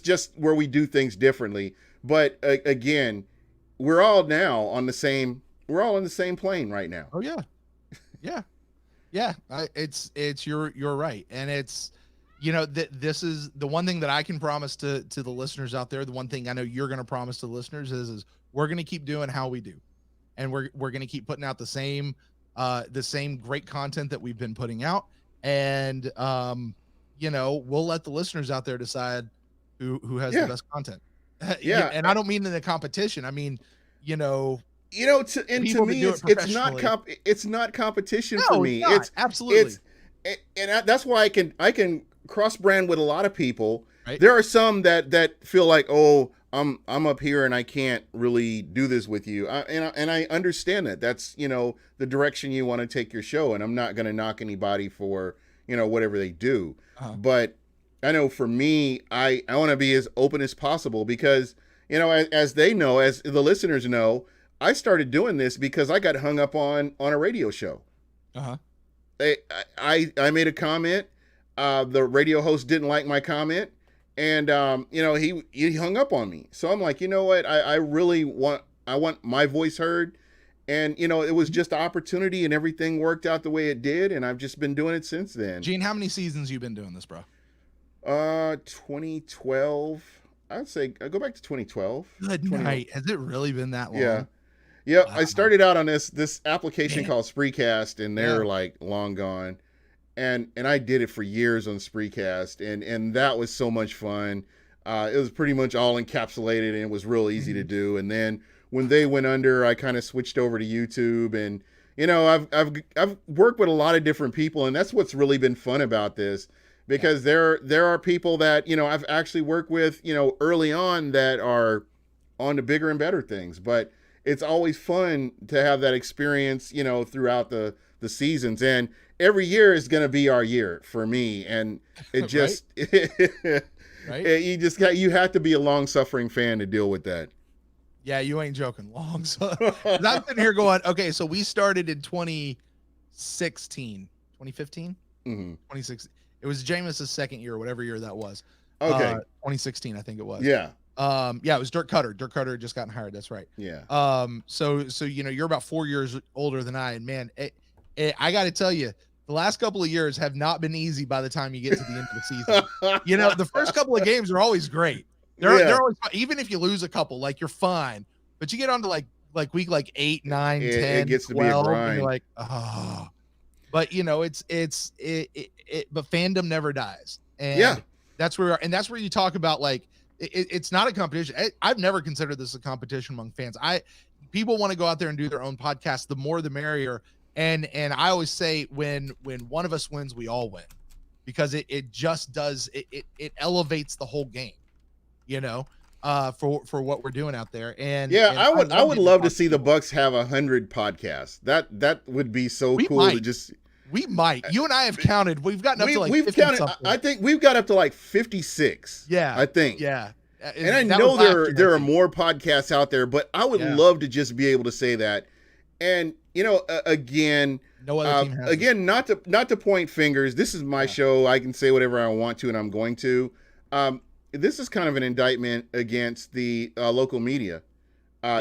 just where we do things differently. But again, we're all now on the same. We're all in the same plane right now. Oh yeah, yeah. Yeah, you're right, and it's this is the one thing that I can promise to the listeners out there. The one thing I know you're going to promise to the listeners is we're going to keep doing how we do, and we're going to keep putting out the same great content that we've been putting out, and we'll let the listeners out there decide who has the best content. Yeah, and I don't mean in the competition. I mean, to me, it's not competition for me. It's absolutely, that's why I can cross brand with a lot of people. Right. There are some that feel like, oh, I'm up here and I can't really do this with you. And I understand that. That's, the direction you want to take your show. And I'm not going to knock anybody for, whatever they do. But I know for me, I want to be as open as possible because, as they know, as the listeners know, I started doing this because I got hung up on a radio show. I made a comment. The radio host didn't like my comment. And, he hung up on me. So I'm like, you know what? I really want my voice heard. And, it was just an opportunity and everything worked out the way it did. And I've just been doing it since then. Gene, how many seasons you been doing this, bro? 2012. I'd say I go back to 2012. Good night. Has it really been that long? Yeah. Yep. Wow. I started out on this application called Spreecast, and they're like long gone. And I did it for years on Spreecast, and that was so much fun. It was pretty much all encapsulated, and it was real easy to do. And then when they went under, I kind of switched over to YouTube, and I've worked with a lot of different people, and that's what's really been fun about this, because there are people that I've actually worked with early on that are on to bigger and better things. But it's always fun to have that experience throughout the seasons, and every year is going to be our year for me. And it just, right? You have to be a long-suffering fan to deal with that. Yeah, you ain't joking. I'm sitting here going, okay, so we started in 2016, 2015, 2016. It was Jameis's second year, whatever year that was. Okay. 2016, I think it was. Yeah. Yeah, it was Dirk Cutter. Dirk Cutter had just gotten hired. That's right. Yeah. So you're about 4 years older than I, and man, I got to tell you, the last couple of years have not been easy by the time you get to the end of the season. The first couple of games are always great. They're always fun. Even if you lose a couple, like you're fine. But you get on to like week 8, 9, 10, it gets 12, to be a grind. And you're like, oh. But but fandom never dies. And that's where we are. And that's where you talk about like it's not a competition. I've never considered this a competition among fans. People want to go out there and do their own podcast. The more the merrier. And I always say when one of us wins, we all win, because it just does it elevates the whole game, for what we're doing out there. And I would love to see the Bucks have 100 podcasts. That would be so cool to just. We might. You and I have counted. We've gotten up to like 50 something. I think we've got up to like 56. Yeah, I think. Yeah. And I know there are more podcasts out there, but I would love to just be able to say that. And again, no other team has again, not to point fingers. This is my show. I can say whatever I want to, and I'm going to. This is kind of an indictment against the local media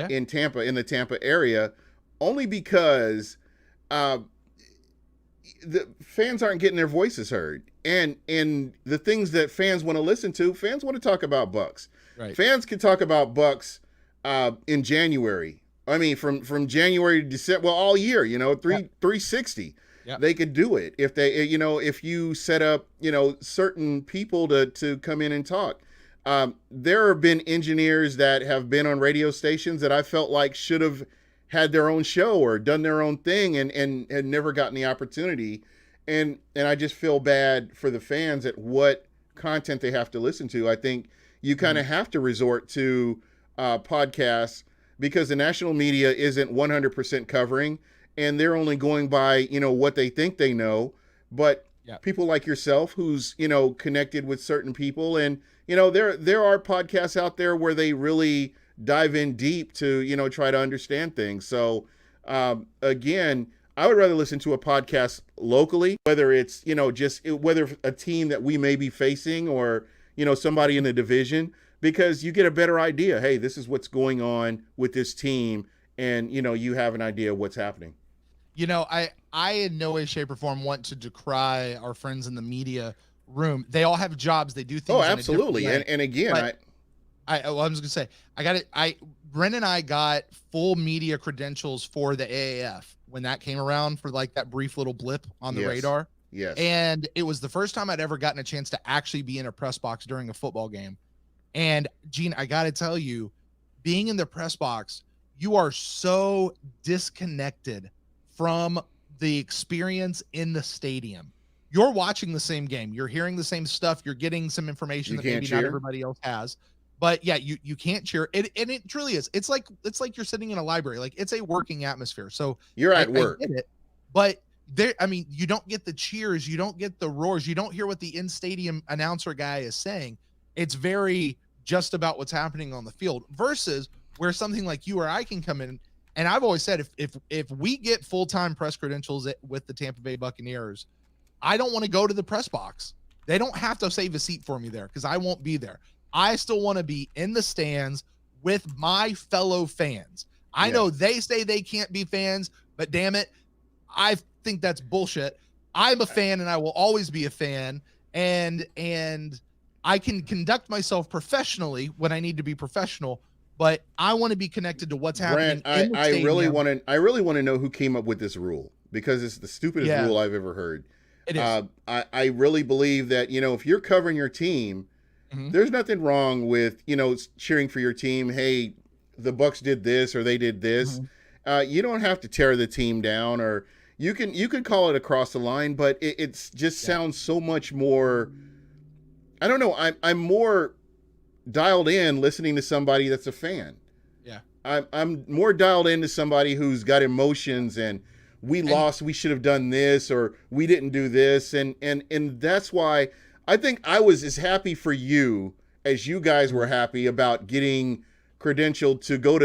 in Tampa, in the Tampa area, only because the fans aren't getting their voices heard, and the things that fans want to listen to. Fans want to talk about Bucks. Right. Fans can talk about Bucks in January. I mean, from January to December, well, all year, 360. Yep. They could do it if they, if you set up, certain people to come in and talk. There have been engineers that have been on radio stations that I felt like should have had their own show or done their own thing and had never gotten the opportunity. And I just feel bad for the fans at what content they have to listen to. I think you kind of have to resort to podcasts, because the national media isn't 100% covering, and they're only going by, what they think they know. But people like yourself, who's, connected with certain people, and, there are podcasts out there where they really dive in deep to, try to understand things. So, again, I would rather listen to a podcast locally, whether it's, whether a team that we may be facing or, somebody in the division, because you get a better idea. Hey, this is what's going on with this team. And, you have an idea of what's happening. I in no way, shape, or form want to decry our friends in the media room. They all have jobs. They do things. Oh, absolutely. And again, I was going to say, Brent and I got full media credentials for the AAF when that came around, for like that brief little blip on the radar. Yes. And it was the first time I'd ever gotten a chance to actually be in a press box during a football game. And Gene, I got to tell you, being in the press box, you are so disconnected from the experience in the stadium. You're watching the same game. You're hearing the same stuff. You're getting some information that maybe not everybody else has. But yeah, you can't cheer it, and it truly is. It's like you're sitting in a library. Like, it's a working atmosphere. So You're I at work. get it, but there, I mean, you don't get the cheers, you don't get the roars, you don't hear what the in stadium announcer guy is saying. It's very just about what's happening on the field versus where something like you or I can come in. And I've always said, if we get full-time press credentials with the Tampa Bay Buccaneers, I don't want to go to the press box. They don't have to save a seat for me there because I won't be there. I still want to be in the stands with my fellow fans. I know they say they can't be fans, but damn it, I think that's bullshit. I'm a fan and I will always be a fan. And I can conduct myself professionally when I need to be professional, but I want to be connected to what's happening. Brent, I really want to know who came up with this rule, because it's the stupidest rule I've ever heard. It is. I really believe that, if you're covering your team, there's nothing wrong with, cheering for your team. Hey, the Bucks did this or they did this. You don't have to tear the team down, or you can call it across the line, but it's just sounds so much more. I don't know. I'm more dialed in listening to somebody that's a fan. Yeah. I'm more dialed into somebody who's got emotions and we lost, we should have done this, or we didn't do this. And that's why I think I was as happy for you as you guys were happy about getting credentialed to go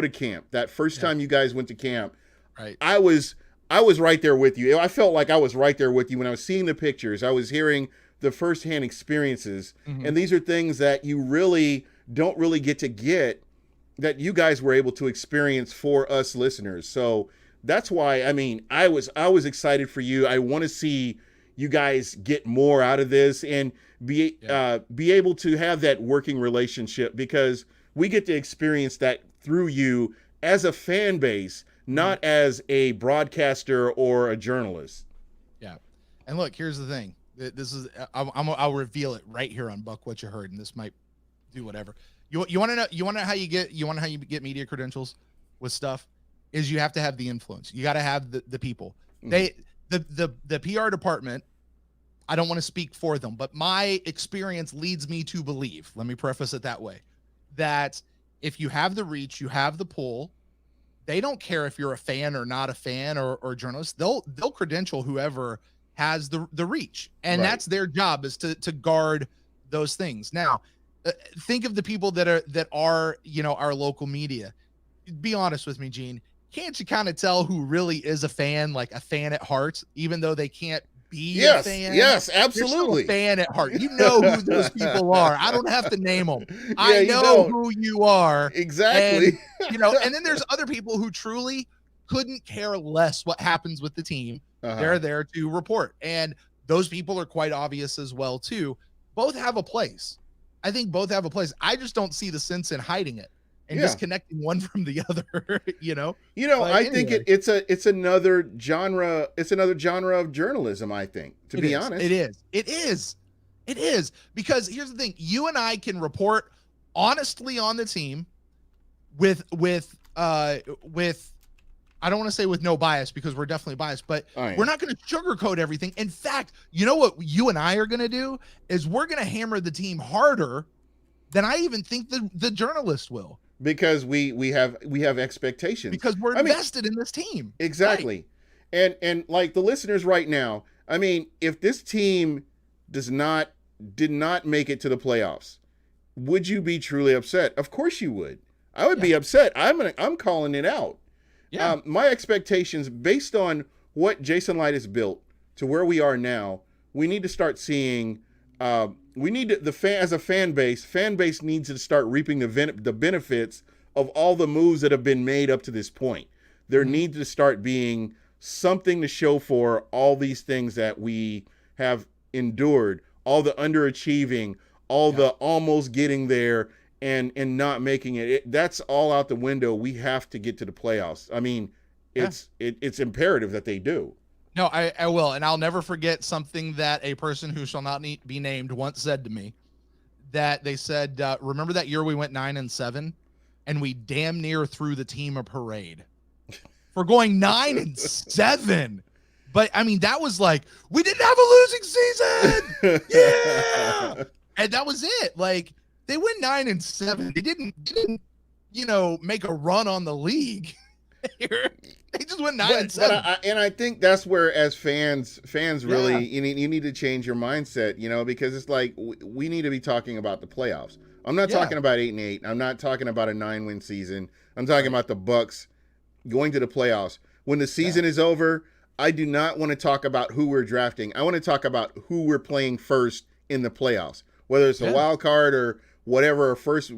to camp. That first time you guys went to camp, right? I was right there with you. I felt like I was right there with you when I was seeing the pictures. I was hearing the firsthand experiences. And these are things that you really don't really get that you guys were able to experience for us listeners. So that's why, I was excited for you. I want to see you guys get more out of this and be able to have that working relationship, because we get to experience that through you as a fan base, not as a broadcaster or a journalist. Yeah. And look, here's the thing. This is, I'll reveal it right here on Buck What You Heard, and this might do whatever. You want to know how you get media credentials with stuff is you have to have the influence. You got to have the people. The PR department, I don't want to speak for them, but my experience leads me to believe, let me preface it that way, that if you have the reach, you have the pull, they don't care if you're a fan or not a fan or a journalist. They'll credential whoever has the reach, and that's their job, is to guard those things. Now, think of the people that are our local media. Be honest with me, Gene. Can't you kind of tell who really is a fan, like a fan at heart, even though they can't be a fan? Yes, absolutely. You're still a fan at heart. You know who those people are. I don't have to name them. I know who you are. Exactly. And, and then there's other people who truly couldn't care less what happens with the team. They're there to report. And those people are quite obvious as well, too. Both have a place. I think both have a place. I just don't see the sense in hiding it and disconnecting one from the other, I think it's another genre. It's another genre of journalism, I think, to be honest. It is. Because here's the thing. You and I can report honestly on the team with I don't want to say with no bias, because we're definitely biased, but we're not going to sugarcoat everything. In fact, you know what you and I are going to do is we're going to hammer the team harder than I even think the journalist will. Because we have expectations. Because we're invested in this team. Exactly. Right. And like the listeners right now, if this team did not make it to the playoffs, would you be truly upset? Of course you would. I would be upset. I'm calling it out. Yeah. My expectations, based on what Jason Light has built to where we are now, we need to start seeing. As a fan base needs to start reaping the benefits of all the moves that have been made up to this point. There needs to start being something to show for all these things that we have endured, all the underachieving, all the almost getting there and not making it. That's all out the window. We have to get to the playoffs. It's imperative that they do. No, I will. And I'll never forget something that a person who shall not be named once said to me, that they said, remember that year we went 9-7 and we damn near threw the team a parade for going 9-7. But that was like, we didn't have a losing season. Yeah. And that was it. Like, they went 9-7. They didn't make a run on the league. They just went 9-7. But I think that's where, as fans really, Yeah. you need to change your mindset, because it's like we need to be talking about the playoffs. I'm not talking about 8-8. I'm not talking about a 9-win season. I'm talking about the Bucks going to the playoffs. When the season is over, I do not want to talk about who we're drafting. I want to talk about who we're playing first in the playoffs, whether it's a wild card or whatever, a first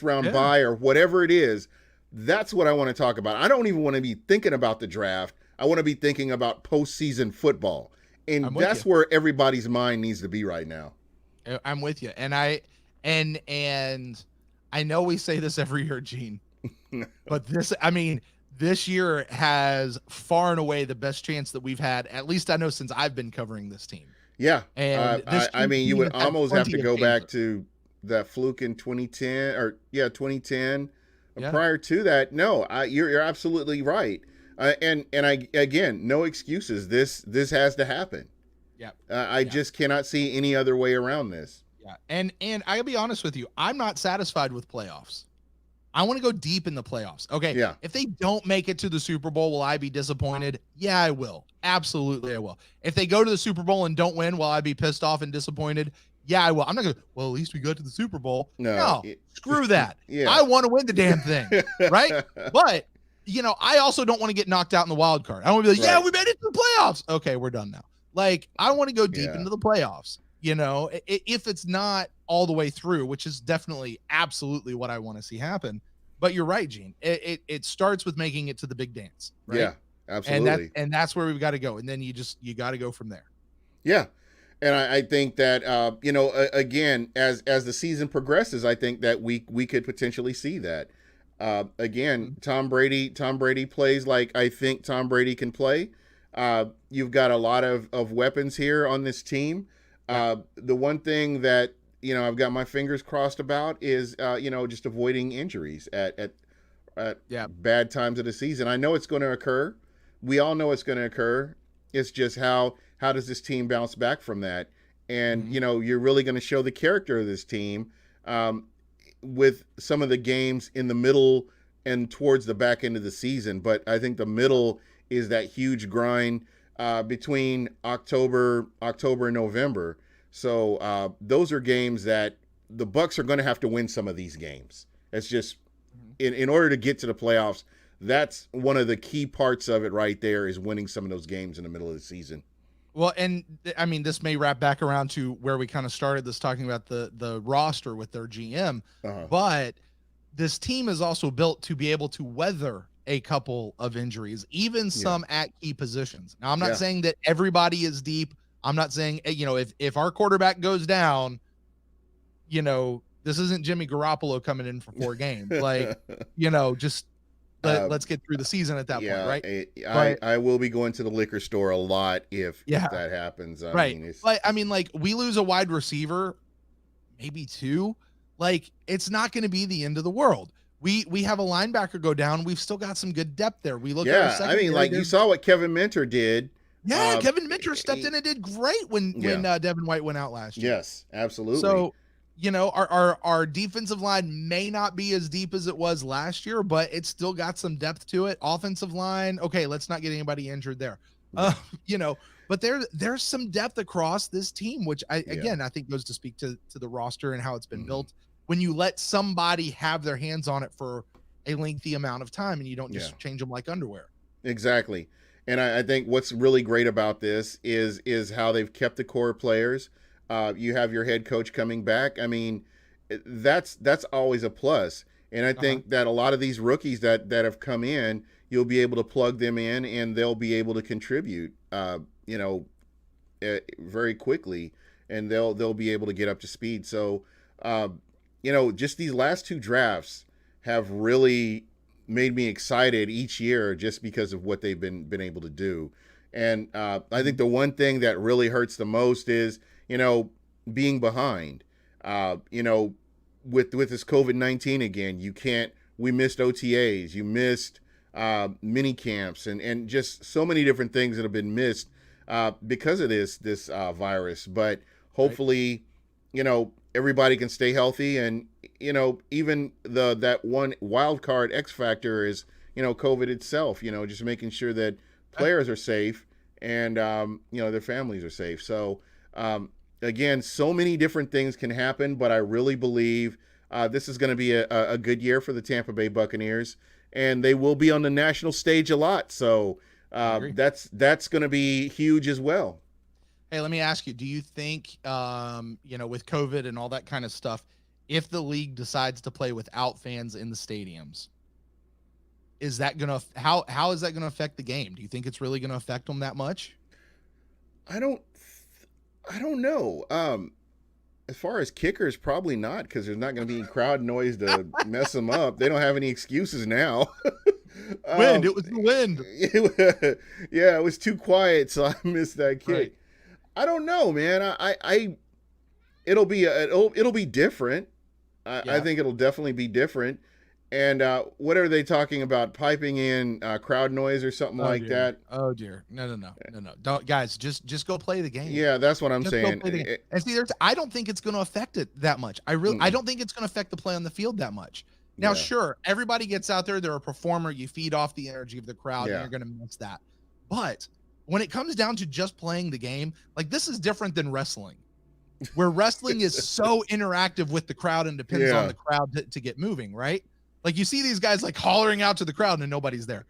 round bye or whatever it is. That's what I want to talk about. I don't even want to be thinking about the draft. I want to be thinking about postseason football. And that's where everybody's mind needs to be right now. I'm with you. And I know we say this every year, Gene, but this year has far and away the best chance that we've had, at least I know since I've been covering this team. Yeah. And you would almost have to go back to that fluke in 2010. Prior to that, no, you're absolutely right. And again, no excuses. This has to happen. Yeah. I just cannot see any other way around this. Yeah. And I'll be honest with you, I'm not satisfied with playoffs. I want to go deep in the playoffs. Okay. Yeah. If they don't make it to the Super Bowl, will I be disappointed? Yeah, I will. Absolutely, I will. If they go to the Super Bowl and don't win, will I be pissed off and disappointed? Yeah, I will. I'm not going to, well, at least we got to the Super Bowl. No, screw that. I want to win the damn thing. Right. But, I also don't want to get knocked out in the wild card. I want to be like, yeah, we made it to the playoffs. Okay, we're done now. Like, I want to go deep into the playoffs. If it's not all the way through, which is definitely absolutely what I want to see happen. But you're right, Gene. It starts with making it to the big dance. Right? Yeah, absolutely. And that's where we've got to go. And then you got to go from there. Yeah. And I think that, again, as the season progresses, I think that we could potentially see that. Again, Tom Brady plays like I think Tom Brady can play. You've got a lot of weapons here on this team. The one thing that, I've got my fingers crossed about is, just avoiding injuries at bad times of the season. I know it's going to occur. We all know it's going to occur. It's just how does this team bounce back from that? And, you're really going to show the character of this team with some of the games in the middle and towards the back end of the season. But I think the middle is that huge grind between October and November. So those are games that the Bucks are going to have to win some of these games. It's just in order to get to the playoffs, that's one of the key parts of it right there, is winning some of those games in the middle of the season. Well, and this may wrap back around to where we kind of started this, talking about the roster with their GM, but this team is also built to be able to weather a couple of injuries, even some at key positions. Now, I'm not saying that everybody is deep. I'm not saying, if our quarterback goes down, this isn't Jimmy Garoppolo coming in for 4 games. Like, just let's get through the season at that point, right? I will be going to the liquor store a lot if that happens. I mean, we lose a wide receiver, maybe 2. Like, it's not going to be the end of the world. We have a linebacker go down. We've still got some good depth there. We look at our secondary. You saw what Kevin Minter did. Yeah, Kevin Minter stepped in and did great when Devin White went out last year. Yes, absolutely. So, our defensive line may not be as deep as it was last year, but it's still got some depth to it. Offensive line, okay, let's not get anybody injured there. But there's some depth across this team, which I think goes to speak to the roster and how it's been built. When you let somebody have their hands on it for a lengthy amount of time and you don't just change them like underwear. Exactly. And I think what's really great about this is how they've kept the core players. You have your head coach coming back. I mean, that's always a plus. And I think that a lot of these rookies that have come in, you'll be able to plug them in and they'll be able to contribute, very quickly, and they'll be able to get up to speed. So, just these last 2 drafts have really made me excited each year just because of what they've been able to do. And I think the one thing that really hurts the most is, being behind. With this COVID-19 again, we missed OTAs, you missed mini camps, and just so many different things that have been missed because of this virus. But hopefully, everybody can stay healthy, and even that one wild card X factor is COVID itself. Just making sure that players are safe and their families are safe. So again, so many different things can happen, but I really believe this is going to be a good year for the Tampa Bay Buccaneers, and they will be on the national stage a lot. So that's going to be huge as well. Hey, let me ask you, do you think, with COVID and all that kind of stuff, if the league decides to play without fans in the stadiums, is that going to, how is that going to affect the game? Do you think it's really going to affect them that much? I don't know. As far as kickers, probably not, because there's not going to be crowd noise to mess them up. They don't have any excuses now. Wind. It was the wind. Yeah, it was too quiet, so I missed that kick. Right. I don't know, man. It'll be different. I think it'll definitely be different. And what are they talking about? Piping in crowd noise or something like that? Oh dear, no. Don't, guys, just go play the game. Yeah, that's what I'm saying. And see, I don't think it's going to affect it that much. I don't think it's going to affect the play on the field that much. Now, sure, everybody gets out there. They're a performer. You feed off the energy of the crowd, and you're going to miss that. But when it comes down to just playing the game, like, this is different than wrestling, where wrestling is so interactive with the crowd and depends on the crowd to get moving, right? Like, you see these guys like hollering out to the crowd and nobody's there.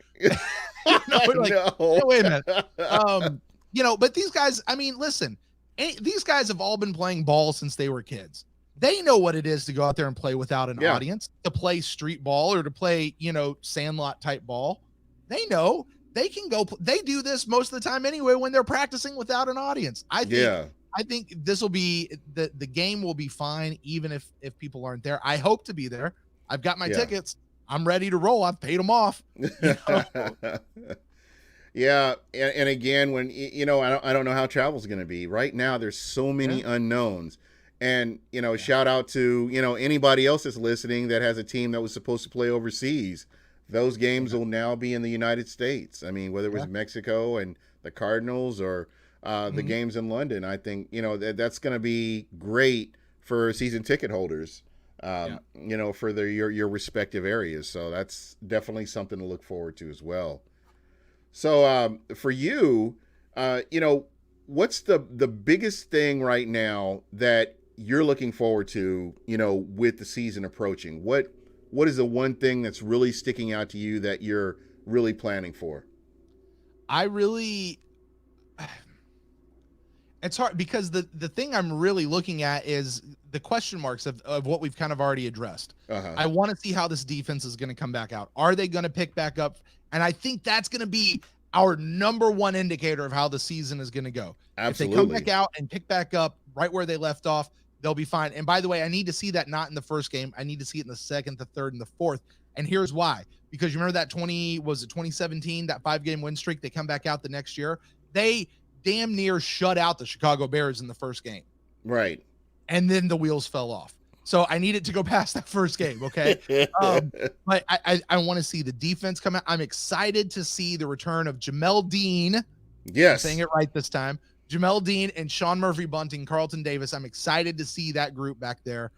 Like, no. Wait a minute. But these guys, I mean, listen, these guys have all been playing ball since they were kids. They know what it is to go out there and play without an audience, to play street ball or to play, sandlot type ball. They know they can go. They do this most of the time anyway when they're practicing without an audience. I think this will be the game will be fine even if people aren't there. I hope to be there. I've got my tickets. I'm ready to roll. I've paid them off. Yeah. And again, when, I don't know how travel's going to be right now. There's so many unknowns, and, shout out to, anybody else that's listening that has a team that was supposed to play overseas. Those games will now be in the United States. I mean, whether it was Mexico and the Cardinals or the games in London, I think, that's going to be great for season ticket holders. For your respective areas. So that's definitely something to look forward to as well. So for you, what's the biggest thing right now that you're looking forward to, with the season approaching? What is the one thing that's really sticking out to you that you're really planning for? It's hard because the thing I'm really looking at is the question marks of what we've kind of already addressed. I want to see how this defense is going to come back out. Are they going to pick back up? And I think that's going to be our number one indicator of how the season is going to go. Absolutely. If they come back out and pick back up right where they left off, they'll be fine. And by the way, I need to see that not in the first game. I need to see it in the second, the third, and the fourth. And here's why. Because you remember that 2017, that 5-game win streak? They come back out the next year. They damn near shut out the Chicago Bears in the first game. Right. And then the wheels fell off. So I need it to go past that first game, okay? But I want to see the defense come out. I'm excited to see the return of Jamel Dean. Yes. I'm saying it right this time. Jamel Dean and Sean Murphy-Bunting, Carlton Davis. I'm excited to see that group back there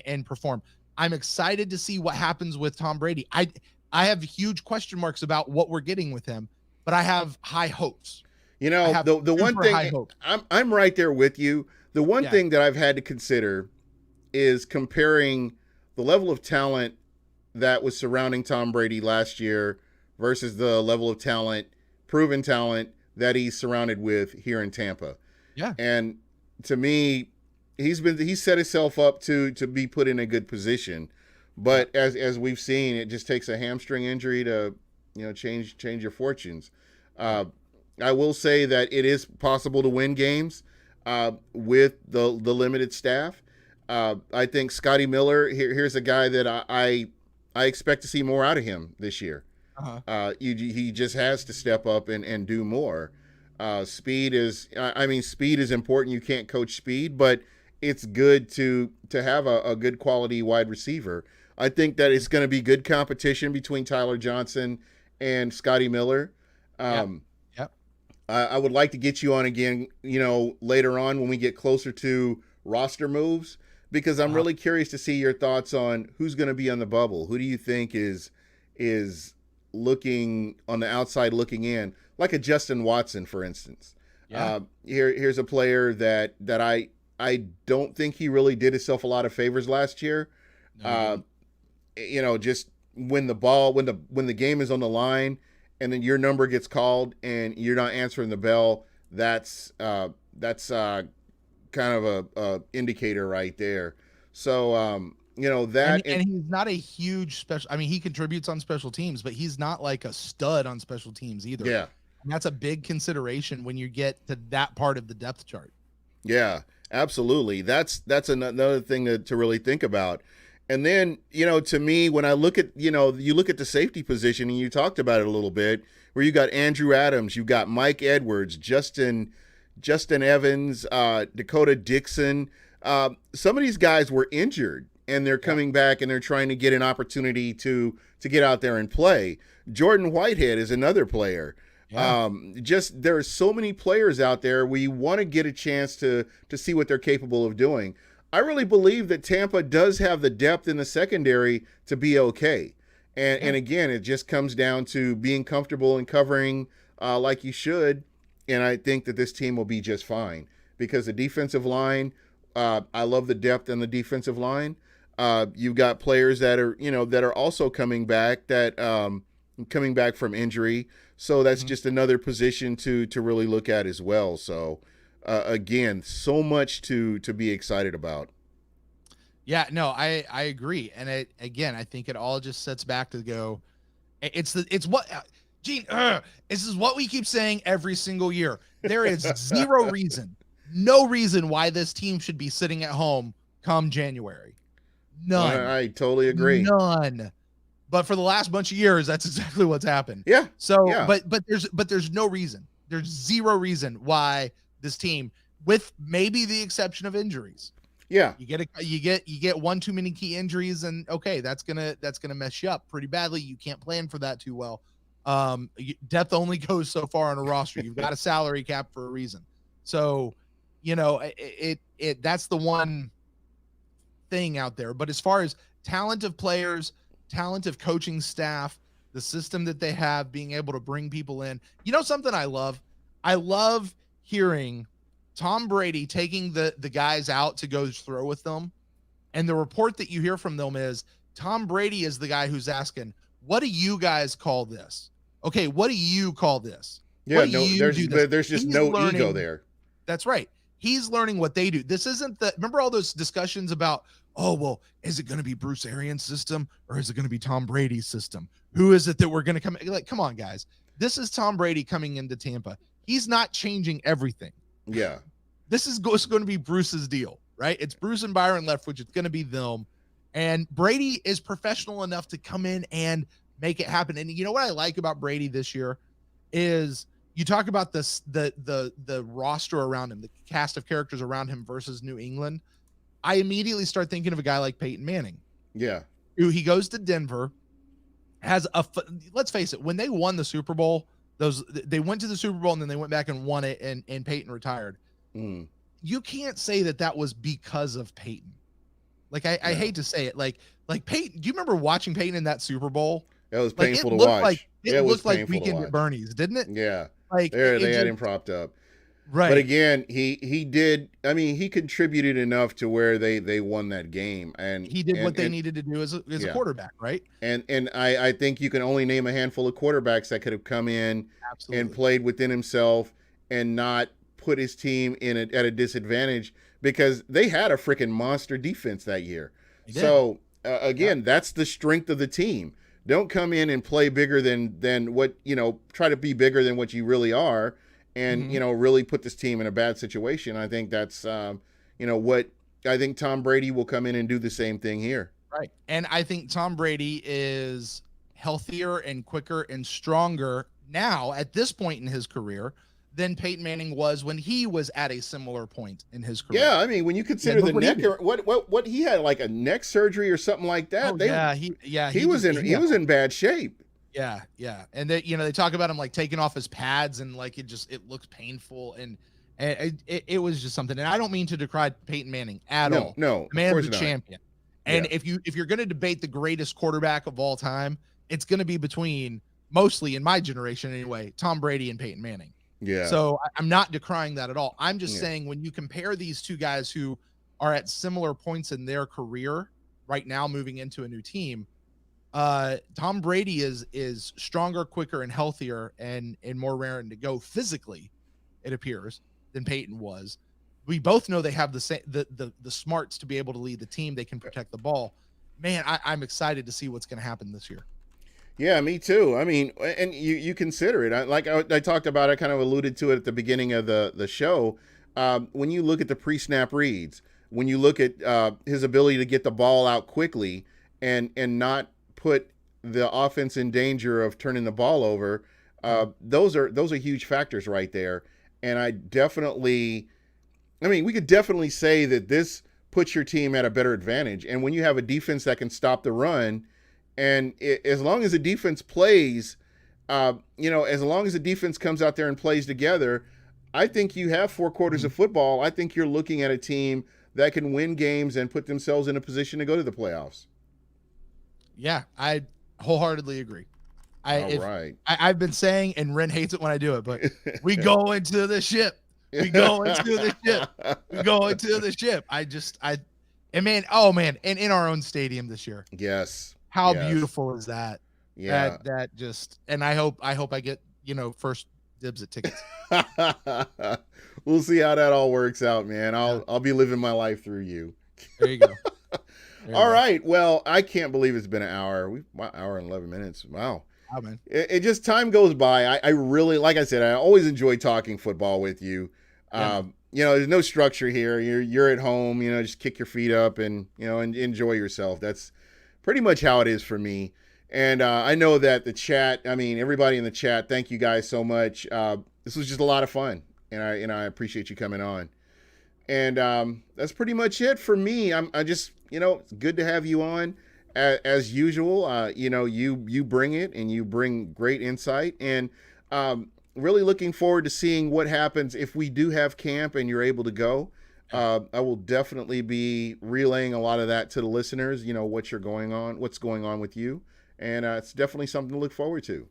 and perform. I'm excited to see what happens with Tom Brady. I have huge question marks about what we're getting with him, but I have high hopes. The one thing I'm right there with you. The one thing that I've had to consider is comparing the level of talent that was surrounding Tom Brady last year versus the level of talent, proven talent, that he's surrounded with here in Tampa. Yeah. And to me, he set himself up to be put in a good position. But as we've seen, it just takes a hamstring injury to, change your fortunes. I will say that it is possible to win games with the limited staff. I think Scotty Miller, here's a guy that I expect to see more out of him this year. He just has to step up and do more. Speed is important. You can't coach speed, but it's good to have a good quality wide receiver. I think that it's going to be good competition between Tyler Johnson and Scotty Miller. I would like to get you on again, later on when we get closer to roster moves, because I'm Uh-huh. really curious to see your thoughts on who's going to be on the bubble. Who do you think is looking on the outside looking in, like a Justin Watson, for instance? Yeah. Here's a player that I don't think he really did himself a lot of favors last year. No, he Uh, didn't. just when the game is on the line, and then your number gets called and you're not answering the bell, that's kind of a indicator right there. So that And he's not a huge special. I mean, he contributes on special teams, but he's not like a stud on special teams either. yeah. And that's a big consideration when you get to that part of the depth chart. Yeah, absolutely. That's another thing to really think about. And then, to me, when I look at, you look at the safety position, and you talked about it a little bit, where you got Andrew Adams, you got Mike Edwards, Justin Evans, Dakota Dixon. Some of these guys were injured, and they're coming back, and they're trying to get an opportunity to get out there and play. Jordan Whitehead is another player. Yeah. Just there are so many players out there. We want to get a chance to see what they're capable of doing. I really believe that Tampa does have the depth in the secondary to be okay. And again, it just comes down to being comfortable and covering like you should. And I think that this team will be just fine, because the defensive line, I love the depth in the defensive line. You've got players that are also coming back from injury. So that's just another position to really look at as well. So again, so much to be excited about. Yeah, no, I agree. And I think it all just sets back to go. It's what Gene, this is what we keep saying every single year. There is no reason why this team should be sitting at home come January. None. I totally agree. None. But for the last bunch of years, that's exactly what's happened. Yeah. So, yeah. but there's no reason. There's zero reason why this team, with maybe the exception of injuries. Yeah. You get one too many key injuries, and okay, that's gonna mess you up pretty badly. You can't plan for that too well. Depth only goes so far on a roster. You've got a salary cap for a reason. So, it that's the one thing out there. But as far as talent of players, talent of coaching staff, the system that they have, being able to bring people in, something I love hearing Tom Brady taking the guys out to go throw with them. And the report that you hear from them is Tom Brady is the guy who's asking, what do you guys call this? Okay, what do you call this? Yeah, there's just no ego there. That's right. He's learning what they do. This isn't remember all those discussions about, oh, well, is it going to be Bruce Arians' system or is it going to be Tom Brady's system? Who is it that we're going to come? Like, come on, guys. This is Tom Brady coming into Tampa. He's not changing everything. Yeah. This is going to be Bruce's deal, right? It's Bruce and Byron Leftwich. It's going to be them. And Brady is professional enough to come in and make it happen. And you know what I like about Brady this year is you talk about this, the roster around him, the cast of characters around him versus New England. I immediately start thinking of a guy like Peyton Manning. Yeah. Who he goes to Denver, let's face it, when they won the Super Bowl, they went to the Super Bowl and then they went back and won it, and Peyton retired. You can't say that was because of Peyton. Like I hate to say it, like Peyton. Do you remember watching Peyton in that Super Bowl? It was painful to watch. It looked like Weekend at Bernie's, didn't it? Yeah. Like they had him propped up. Right. But again, he did. I mean, he contributed enough to where they won that game, and he did what they needed to do as a quarterback, right? And I think you can only name a handful of quarterbacks that could have come in and played within himself and not put his team at a disadvantage, because they had a freaking monster defense that year. So again, that's the strength of the team. Don't come in and play bigger than what, try to be bigger than what you really are, and really put this team in a bad situation. I think that's what I think Tom Brady will come in and do the same thing here. Right. And I think Tom Brady is healthier and quicker and stronger now at this point in his career than Peyton Manning was when he was at a similar point in his career. Yeah, I mean, when you consider the neck, what he had, like a neck surgery or something like that. He was in bad shape. Yeah. And they talk about him like taking off his pads and like it looks painful, and And it was just something. And I don't mean to decry Peyton Manning at all. No, The man's of course a not. champion. And Yeah. if you're going to debate the greatest quarterback of all time, it's going to be between, mostly in my generation anyway, Tom Brady and Peyton Manning. Yeah. So I'm not decrying that at all. I'm just Yeah. saying when you compare these two guys who are at similar points in their career right now, moving into a new team, Tom Brady is stronger, quicker, and healthier, and more raring to go physically, it appears, than Peyton was. We both know they have the smarts to be able to lead the team. They can protect the ball. Man, I'm excited to see what's going to happen this year. Yeah, me too. I mean, and you consider it. I talked about, I kind of alluded to it at the beginning of the show. When you look at the pre-snap reads, when you look at his ability to get the ball out quickly and not put the offense in danger of turning the ball over, those are huge factors right there. And we could definitely say that this puts your team at a better advantage. And when you have a defense that can stop the run, and as long as the defense plays, as long as the defense comes out there and plays together, I think you have 4 quarters of football. I think you're looking at a team that can win games and put themselves in a position to go to the playoffs. Yeah, I wholeheartedly agree. Right. I've been saying, and Ren hates it when I do it, but we go into the ship. We go into the ship. We go into the ship. And in our own stadium this year. Yes. How beautiful is that? Yeah. That just, and I hope I get, first dibs at tickets. We'll see how that all works out, man. I'll be living my life through you. There you go. All right. Well, I can't believe it's been an hour. Hour and 11 minutes. Wow. Oh, man. It just, time goes by. I really, like I said, I always enjoy talking football with you. Yeah. There's no structure here. You're at home, just kick your feet up and enjoy yourself. That's pretty much how it is for me. And I know that the chat, everybody in the chat, thank you guys so much. This was just a lot of fun, and I appreciate you coming on. And that's pretty much it for me. I just, it's good to have you on as usual. You bring it, and you bring great insight, and really looking forward to seeing what happens if we do have camp and you're able to go. I will definitely be relaying a lot of that to the listeners, what's going on with you. And it's definitely something to look forward to.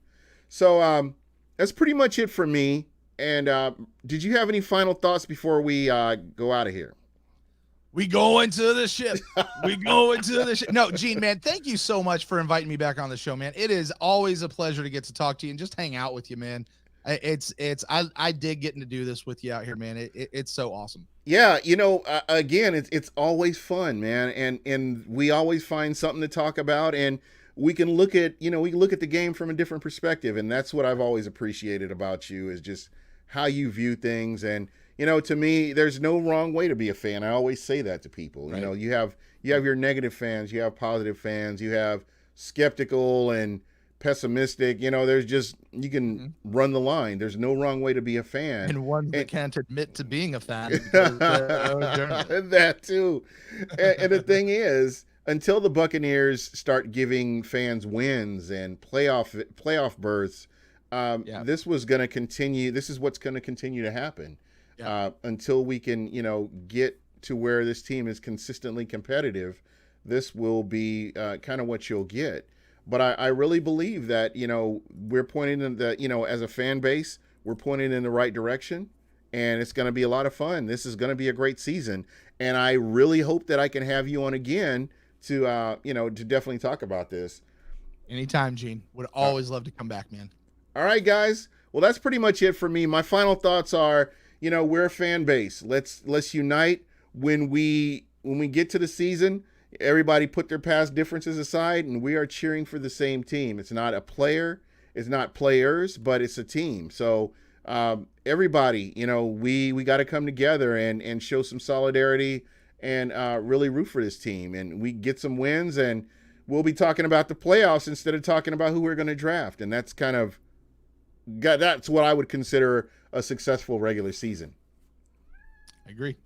So that's pretty much it for me. And did you have any final thoughts before we go out of here? We go into the ship. We go into the ship. No, Gene, man, thank you so much for inviting me back on the show, man. It is always a pleasure to get to talk to you and just hang out with you, man. I did getting to do this with you out here, man. It's so awesome. Yeah, again, it's always fun, man, and we always find something to talk about, and we can look at the game from a different perspective, and that's what I've always appreciated about you, is just how you view things. And to me, there's no wrong way to be a fan. I always say that to people. Right. You have your negative fans, you have positive fans, you have skeptical and pessimistic. There's just, you can run the line. There's no wrong way to be a fan, and one that can't admit to being a fan. That too. And the thing is, until the Buccaneers start giving fans wins and playoff berths, this was going to continue. This is what's going to continue to happen until we can, get to where this team is consistently competitive. This will be kind of what you'll get. But I really believe that, we're pointing in as a fan base, we're pointing in the right direction, and it's going to be a lot of fun. This is going to be a great season. And I really hope that I can have you on again to definitely talk about this. Anytime, Gene. Would always love to come back, man. All right, guys. Well, that's pretty much it for me. My final thoughts are, we're a fan base. Let's unite when we get to the season. Everybody put their past differences aside, and we are cheering for the same team. It's not a player, it's not players, but it's a team. So everybody, we got to come together and show some solidarity and really root for this team. And we get some wins, and we'll be talking about the playoffs instead of talking about who we're going to draft. And that's that's what I would consider a successful regular season. I agree.